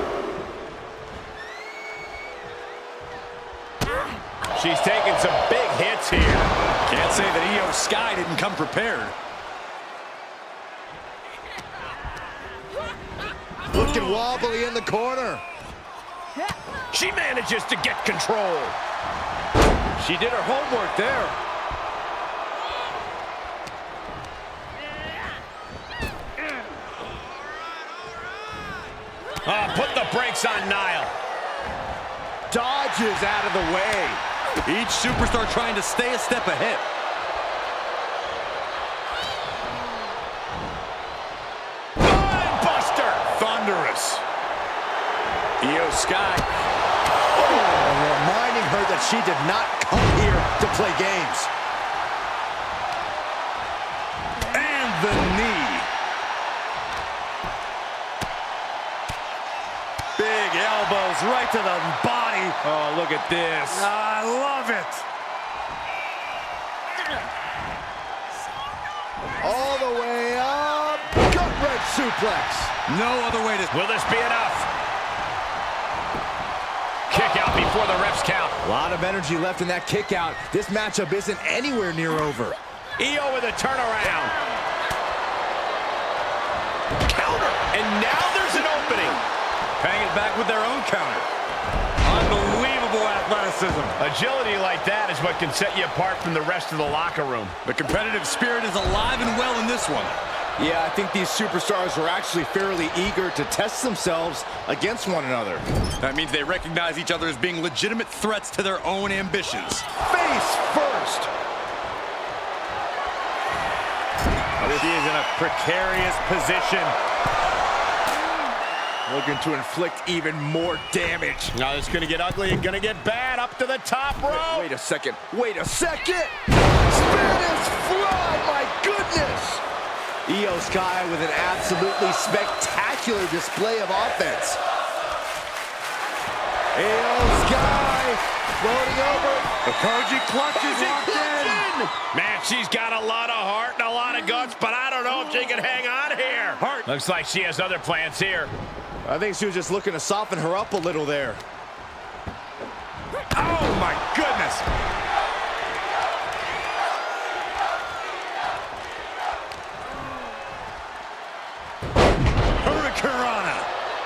She's taking some big hits here. Can't say that Io Sky didn't come prepared. Looking wobbly in the corner. She manages to get control. She did her homework there. Put the brakes on Nile. Dodges out of the way. Each superstar trying to stay a step ahead. Buster! Thunderous. Io Sky. Reminding her that she did not come here to play games. And the knee. Big elbows right to the body. Oh, look at this. I love it. All the way up. Gut-wrench suplex. No other way to... Will this be enough? Kick out before the refs count. A lot of energy left in that kick out. This matchup isn't anywhere near over. Io with a turnaround. Counter. And now there's an opening. Hanging back with their own counter. Unbelievable athleticism. Agility like that is what can set you apart from the rest of the locker room. The competitive spirit is alive and well in this one. Yeah, I think these superstars are actually fairly eager to test themselves against one another. That means they recognize each other as being legitimate threats to their own ambitions. Face first. She is in a precarious position. Looking to inflict even more damage. Now it's going to get ugly and going to get bad up to the top rope. Wait a second. Wait a second. Spanish fly, my goodness. Io Sky with an absolutely spectacular display of offense. Io Sky floating over. The Koji clutches locked in. Man, she's got a lot of heart and a lot of guts, but I don't know if she can hang on here. Looks like she has other plans here. I think she was just looking to soften her up a little there. Oh, my goodness.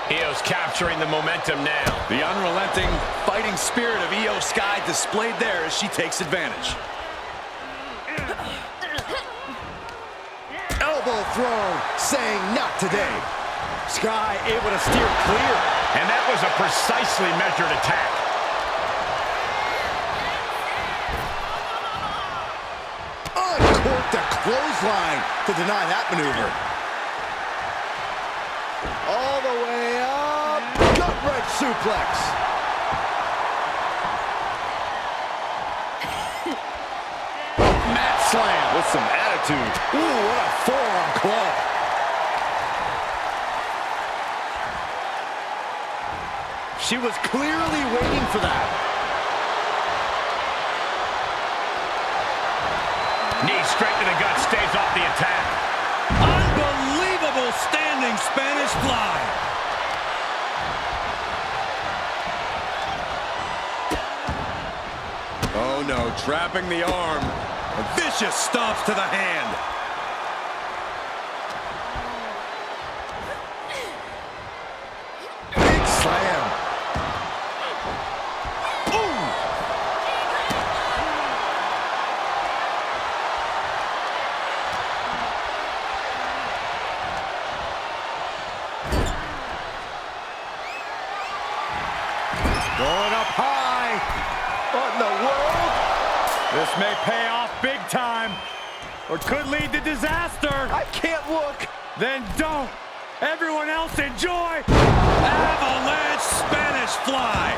Io's capturing the momentum now. The unrelenting fighting spirit of Io Sky displayed there as she takes advantage. Elbow thrown, saying not today. Sky able to steer clear. And that was a precisely measured attack. Uncorked a clothesline to deny that maneuver. All the way up. Gut-wrench suplex. Mat slam with some attitude. Ooh, what a forearm claw. She was clearly waiting for that. Knee straight to the gut, stays off the attack. Unbelievable standing Spanish fly. Oh no, trapping the arm. Vicious stomps to the hand. Big slam. Going up high. What in the world? This may pay off big time, or could lead to disaster. I can't look. Then don't. Everyone else enjoy. Avalanche Spanish fly.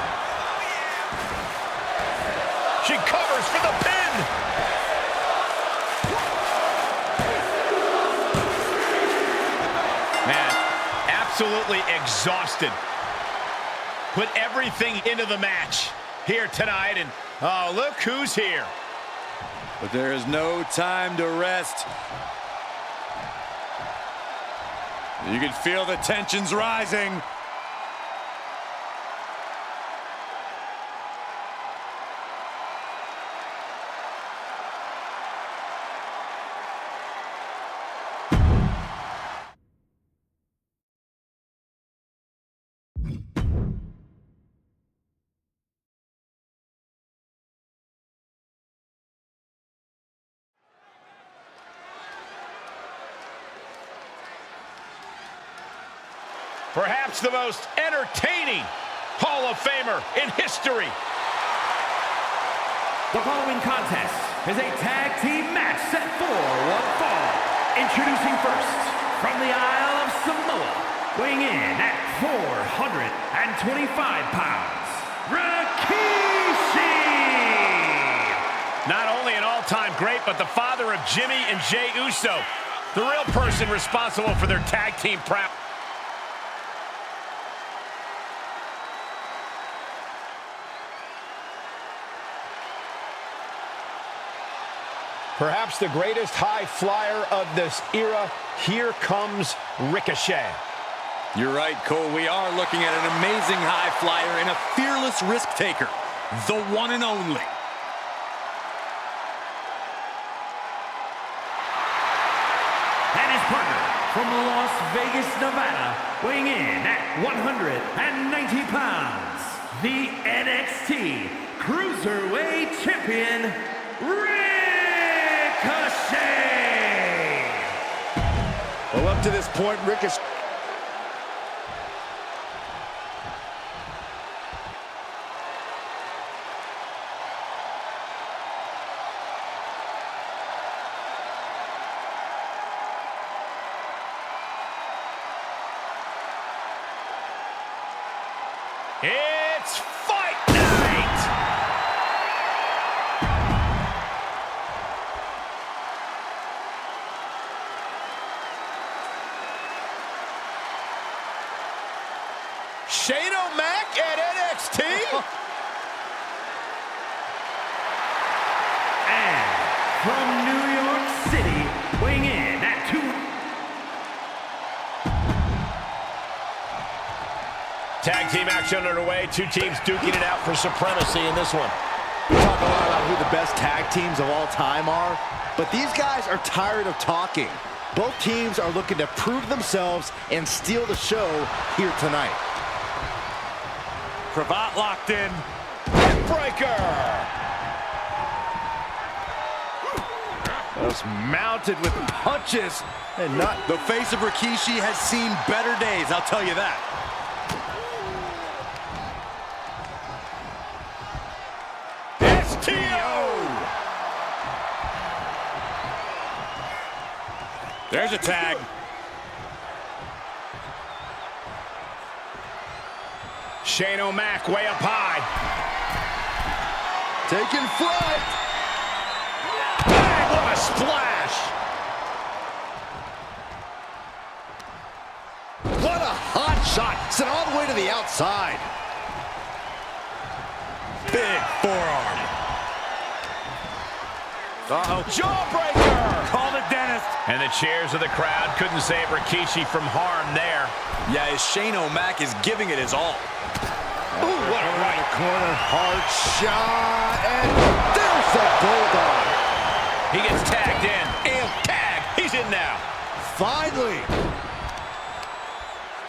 She covers for the pin. Man, absolutely exhausted. Put everything into the match here tonight, and oh, look who's here. But there is no time to rest. You can feel the tensions rising. Perhaps the most entertaining Hall of Famer in history. The following contest is a tag team match set for one fall. Introducing first, from the Isle of Samoa, weighing in at 425 pounds, Rikishi! Not only an all-time great, but the father of Jimmy and Jey Uso, the real person responsible for their tag team prowess. Perhaps the greatest high flyer of this era. Here comes Ricochet. You're right, Cole. We are looking at an amazing high flyer and a fearless risk taker. The one and only. And his partner from Las Vegas, Nevada, weighing in at 190 pounds, the NXT Cruiserweight Champion, Ricochet! Well, up to this point, Ricochet. It's fight night! Shane O'Mac at NXT? And from New York City, weighing in at 2... Tag team action underway. Two teams duking it out for supremacy in this one. We talk a lot about who the best tag teams of all time are, but these guys are tired of talking. Both teams are looking to prove themselves and steal the show here tonight. Cravat locked in. Breaker! Just mounted with punches and not... The face of Rikishi has seen better days, I'll tell you that. There's a tag. Shane O'Mac way up high. Taking flight! Bang, what a splash! What a hot shot! Sent all the way to the outside. Big forearm. Uh-oh. Jawbreaker! Call the dentist. And the cheers of the crowd couldn't save Rikishi from harm there. Yeah, as Shane O'Mac is giving it his all. Ooh, what a right corner. Hard shot. And there's the Bulldog. He gets tagged in. And tag. He's in now. Finally.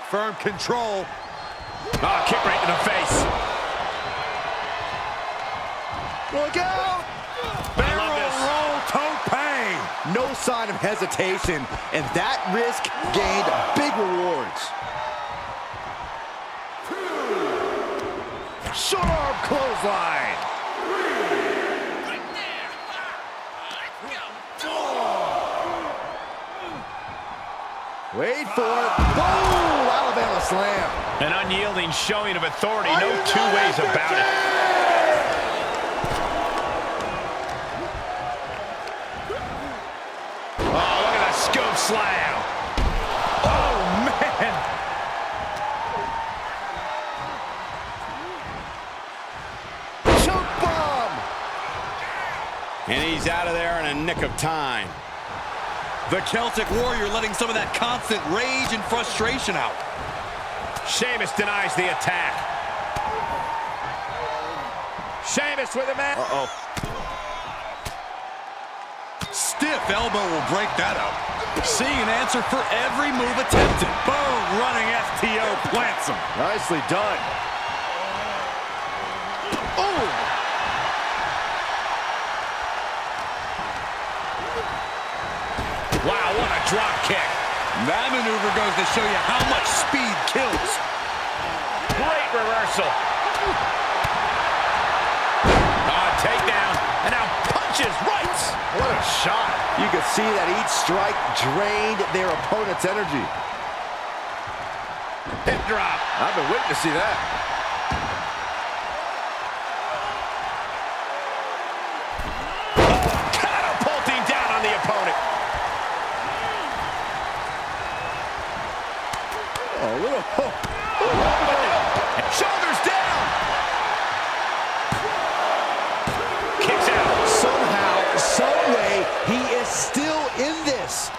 Firm control. Oh, kick right in the face. Look out. Barrel roll tope. No sign of hesitation, and that risk gained big rewards. Short arm clothesline. Wait for it. Boom! Alabama slam. An unyielding showing of authority. No two ways about it. Oh, look at that scoop slam. Oh, man. Choke bomb. And he's out of there in a nick of time. The Celtic Warrior letting some of that constant rage and frustration out. Sheamus denies the attack. Sheamus with a man. Uh-oh. Stiff elbow will break that up. Seeing an answer for every move attempted. Boom, running STO plants him. Nicely done. Oh! Wow, what a drop kick. That maneuver goes to show you how much speed kills. Great reversal. Takedown. And now punches right. What a shot. You could see that each strike drained their opponent's energy. Hip drop. I've been waiting to see that. Catapulting down on the opponent. Oh, little. Shoulders down. Kicks out. Somehow, some way, he is still in this.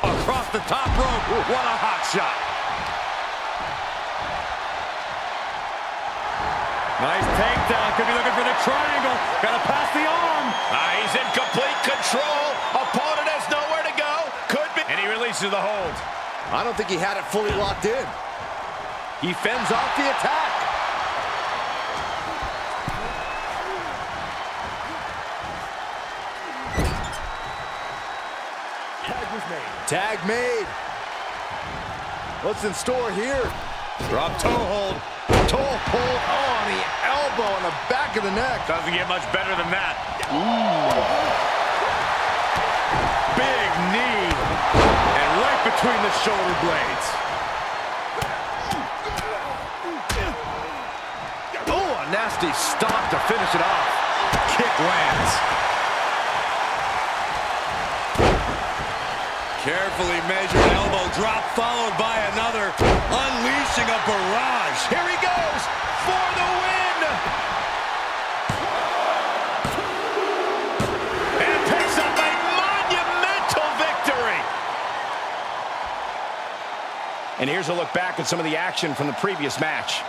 Across the top rope. What a hot shot. Nice takedown. Could be looking for the triangle. Got to pass the arm. He's in complete control. Opponent has nowhere to go. Could be. And he releases the hold. I don't think he had it fully locked in. He fends off the attack. Tag made. What's in store here? Drop toe hold. Toe hold on the elbow on the back of the neck. Doesn't get much better than that. Big knee. And right between the shoulder blades. Oh, a nasty stop to finish it off. Kick lands. Carefully measured elbow drop followed by another, unleashing a barrage And here's a look back at some of the action from the previous match.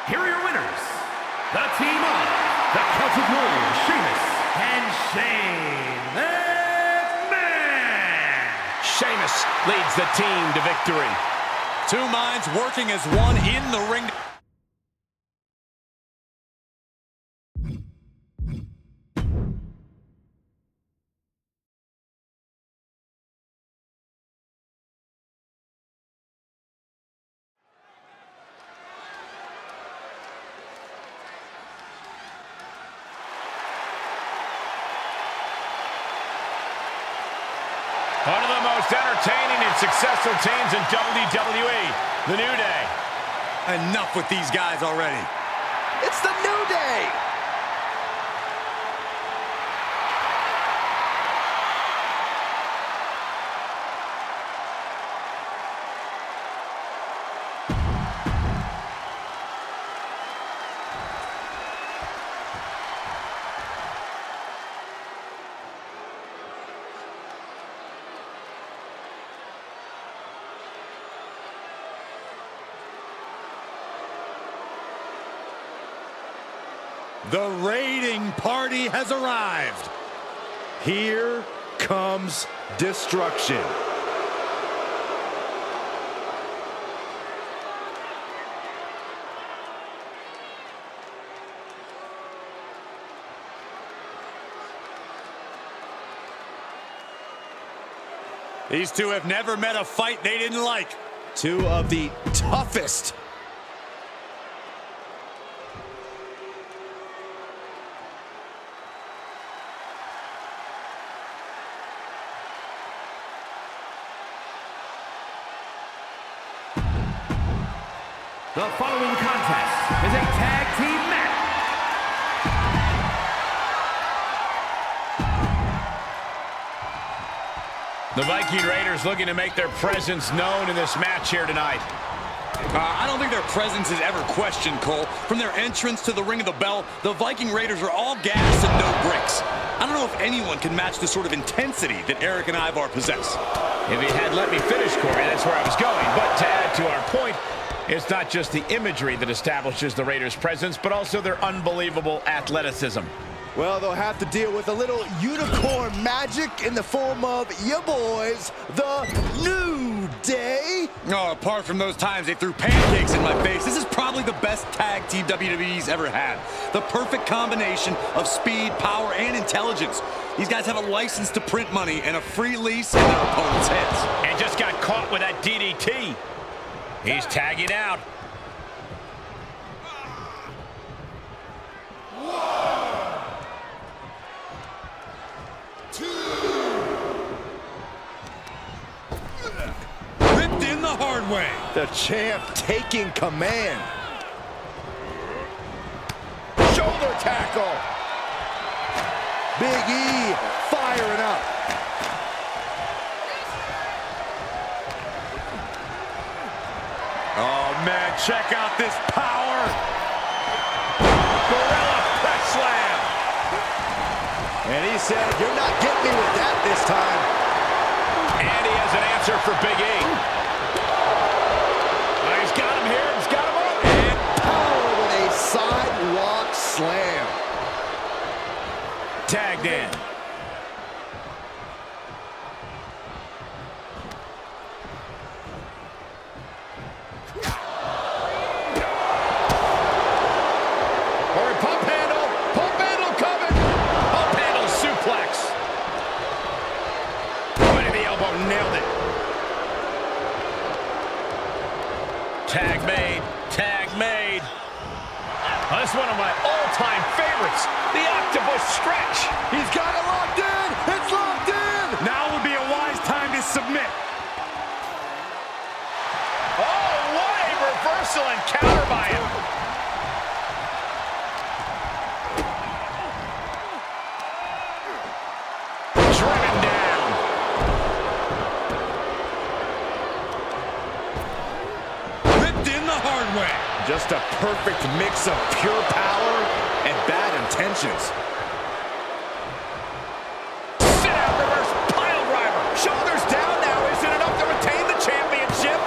Here are your winners, the team of the Celtic Warriors, Sheamus and Shane McMahon. Sheamus leads the team to victory. Two minds working as one in the ring. One of the most entertaining and successful teams in WWE, the New Day. Enough with these guys already. It's the New Day! The raiding party has arrived. Here comes destruction. These two have never met a fight they didn't like. Two of the toughest. The following contest is a tag team match. The Viking Raiders looking to make their presence known in this match here tonight. I don't think their presence is ever questioned, Cole. From their entrance to the Ring of the Bell, the Viking Raiders are all gas and no bricks. I don't know if anyone can match the sort of intensity that Eric and Ivar possess. If you had let me finish, Corey, that's where I was going. But to add to our point, it's not just the imagery that establishes the Raiders' presence, but also their unbelievable athleticism. Well, they'll have to deal with a little unicorn magic in the form of ya boys, the New Day. Oh, apart from those times they threw pancakes in my face, this is probably the best tag team WWE's ever had. The perfect combination of speed, power, and intelligence. These guys have a license to print money and a free lease in their opponents' heads. And just got caught with that DDT. He's tagging out. Ripped in the hard way. The champ taking command. Shoulder tackle. Big E firing up. Oh, man, check out this power. Gorilla press slam. And he said, you're not getting me with that this time. And he has an answer for Big E. He's got him here. He's got him up. And power with a sidewalk slam. Tagged in. Nailed it. Tag made. Tag made. Oh, that's one of my all-time favorites. The octopus stretch. He's got it locked in. It's locked in. Now would be a wise time to submit. Oh, what a reversal and counter by him. Driven down. Ripped in the hard way. Just a perfect mix of pure power and bad intentions. Sit-out reverse pile driver. Shoulders down now. Is it enough to retain the championship?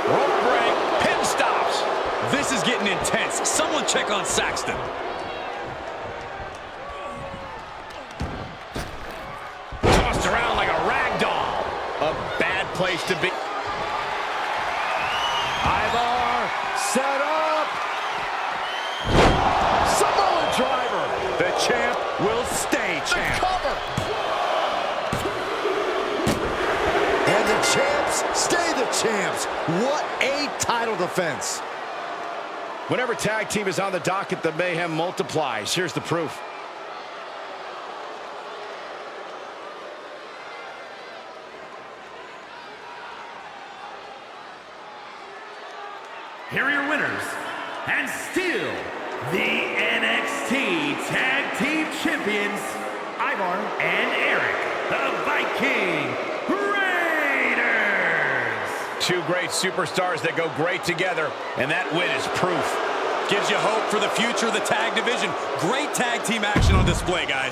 Rope break. Pin stops. This is getting intense. Someone check on Saxton. Tossed around like a rag doll. A bad place to be. Ivar set up. Samoa driver. The champ will stay champ. The cover. And the champs stay the champs. What a title defense. Whenever tag team is on the docket, the mayhem multiplies. Here's the proof. Here are your winners, and still the NXT Tag Team Champions, Ivar and Eric, the Viking Raiders. Two great superstars that go great together, and that win is proof. Gives you hope for the future of the tag division. Great tag team action on display, guys.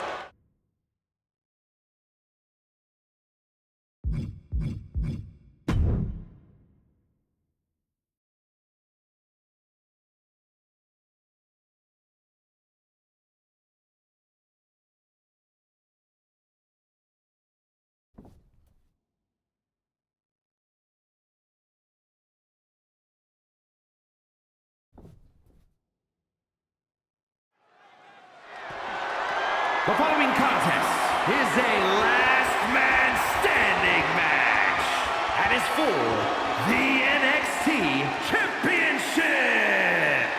The following contest is a last man standing match and is for the NXT Championship.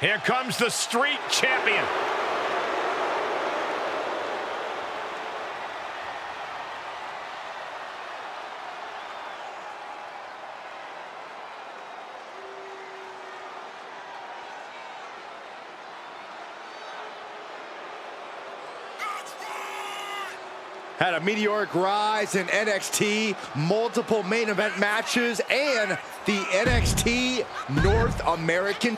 Here comes the Street Champion. Had a meteoric rise in NXT, multiple main event matches, and the NXT North American.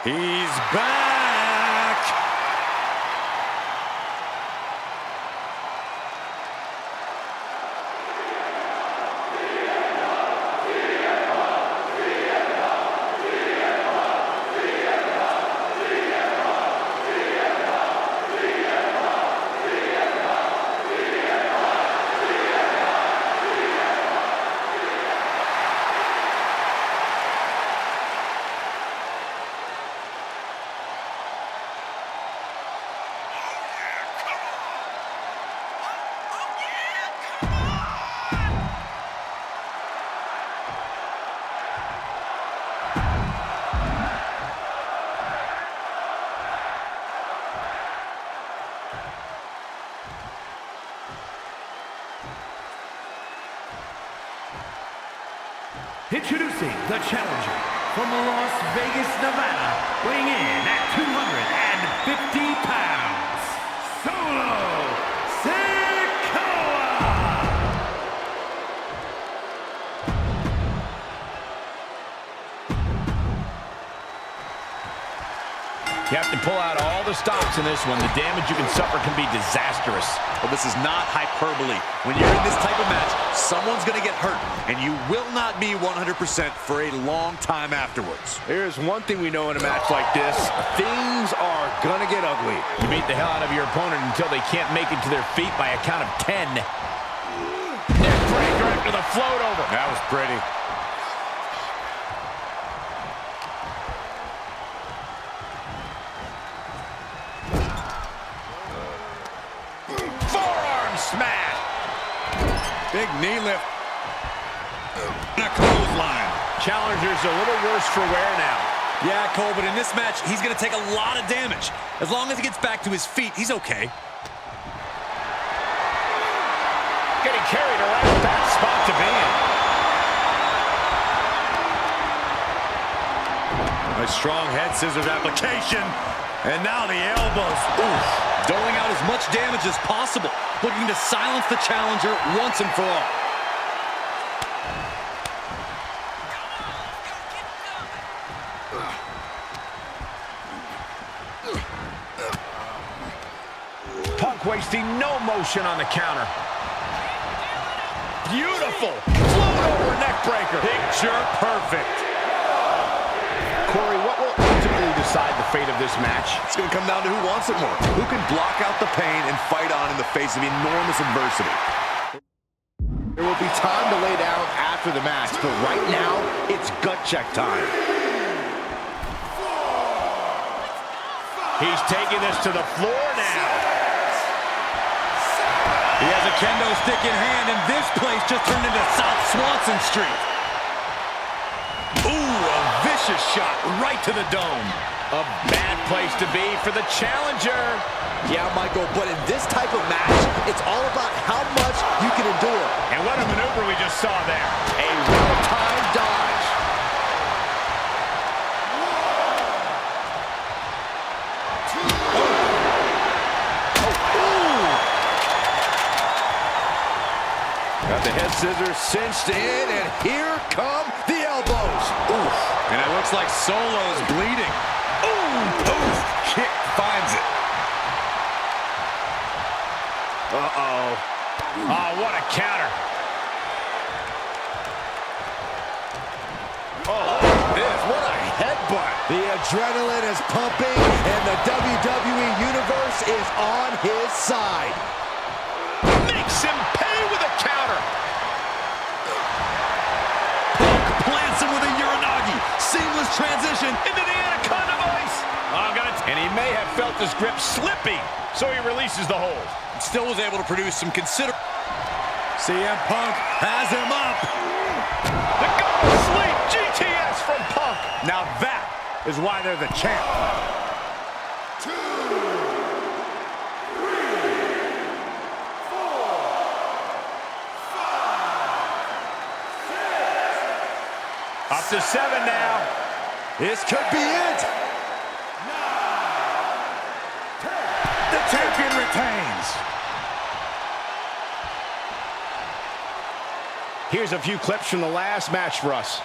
He's back! Introducing the challenger from Las Vegas, Nevada, weighing in at 250 pounds, Solo Sikoa! You have to pull out all the stops in this one. The damage you can suffer can be disastrous. Well, this is not hyperbole. When you're in this type of match, someone's going to get hurt, and you will not be 100% for a long time afterwards. Here's one thing we know in a match like this: things are gonna get ugly. You beat the hell out of your opponent until they can't make it to their feet by a count of 10. Neck breaker after the float over. That was pretty. Forearm smash. Big knee lift. And a clothesline. Challenger's a little worse for wear now. Yeah, Cole, but in this match, he's going to take a lot of damage. As long as he gets back to his feet, he's okay. Getting carried around, bad spot to be in. A strong head scissors application. And now the elbows. Oof. Doling out as much damage as possible, looking to silence the challenger once and for all. Punk wasting no motion on the counter. Beautiful. Float over neck breaker. Picture perfect. Corey, what will ultimately decide the fate of this match? It's going to come down to who wants it more. Who can block out the pain and fight on in the face of enormous adversity. There will be time to lay down after the match, but right now, it's gut check time. He's taking this to the floor now. He has a kendo stick in hand, and this place just turned into South Swanson Street. Ooh, a vicious shot right to the dome. A bad place to be for the challenger. Yeah, Michael, but in this type of match, it's all about how much you can endure. And what a maneuver we just saw there. A well-timed dodge. Got the head scissors cinched in, and here come the elbows. Oof. And it looks like Solo's bleeding. Ooh, oof. Kick finds it. Uh-oh. Oh, what a counter. Oh, this, what a headbutt. The adrenaline is pumping, and the WWE Universe is on his side. Makes him pay with a counter. Punk plants him with a Uranagi. Seamless transition Into the Anaconda Vice. And he may have felt his grip slipping, so he releases the hold. still was able to produce some considerable. CM Punk has him up. The go to sleep GTS from Punk. Now that is why they're the champ. 2, 3, 4, 5, 6. Up to 7 now. This could be it. 9, 10. The champion retains. Here's a few clips from the last match for us.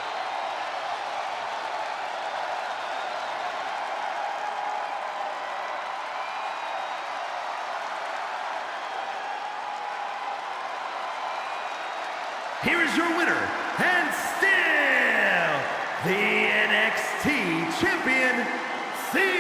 Here is your winner, and still the NXT champion, CM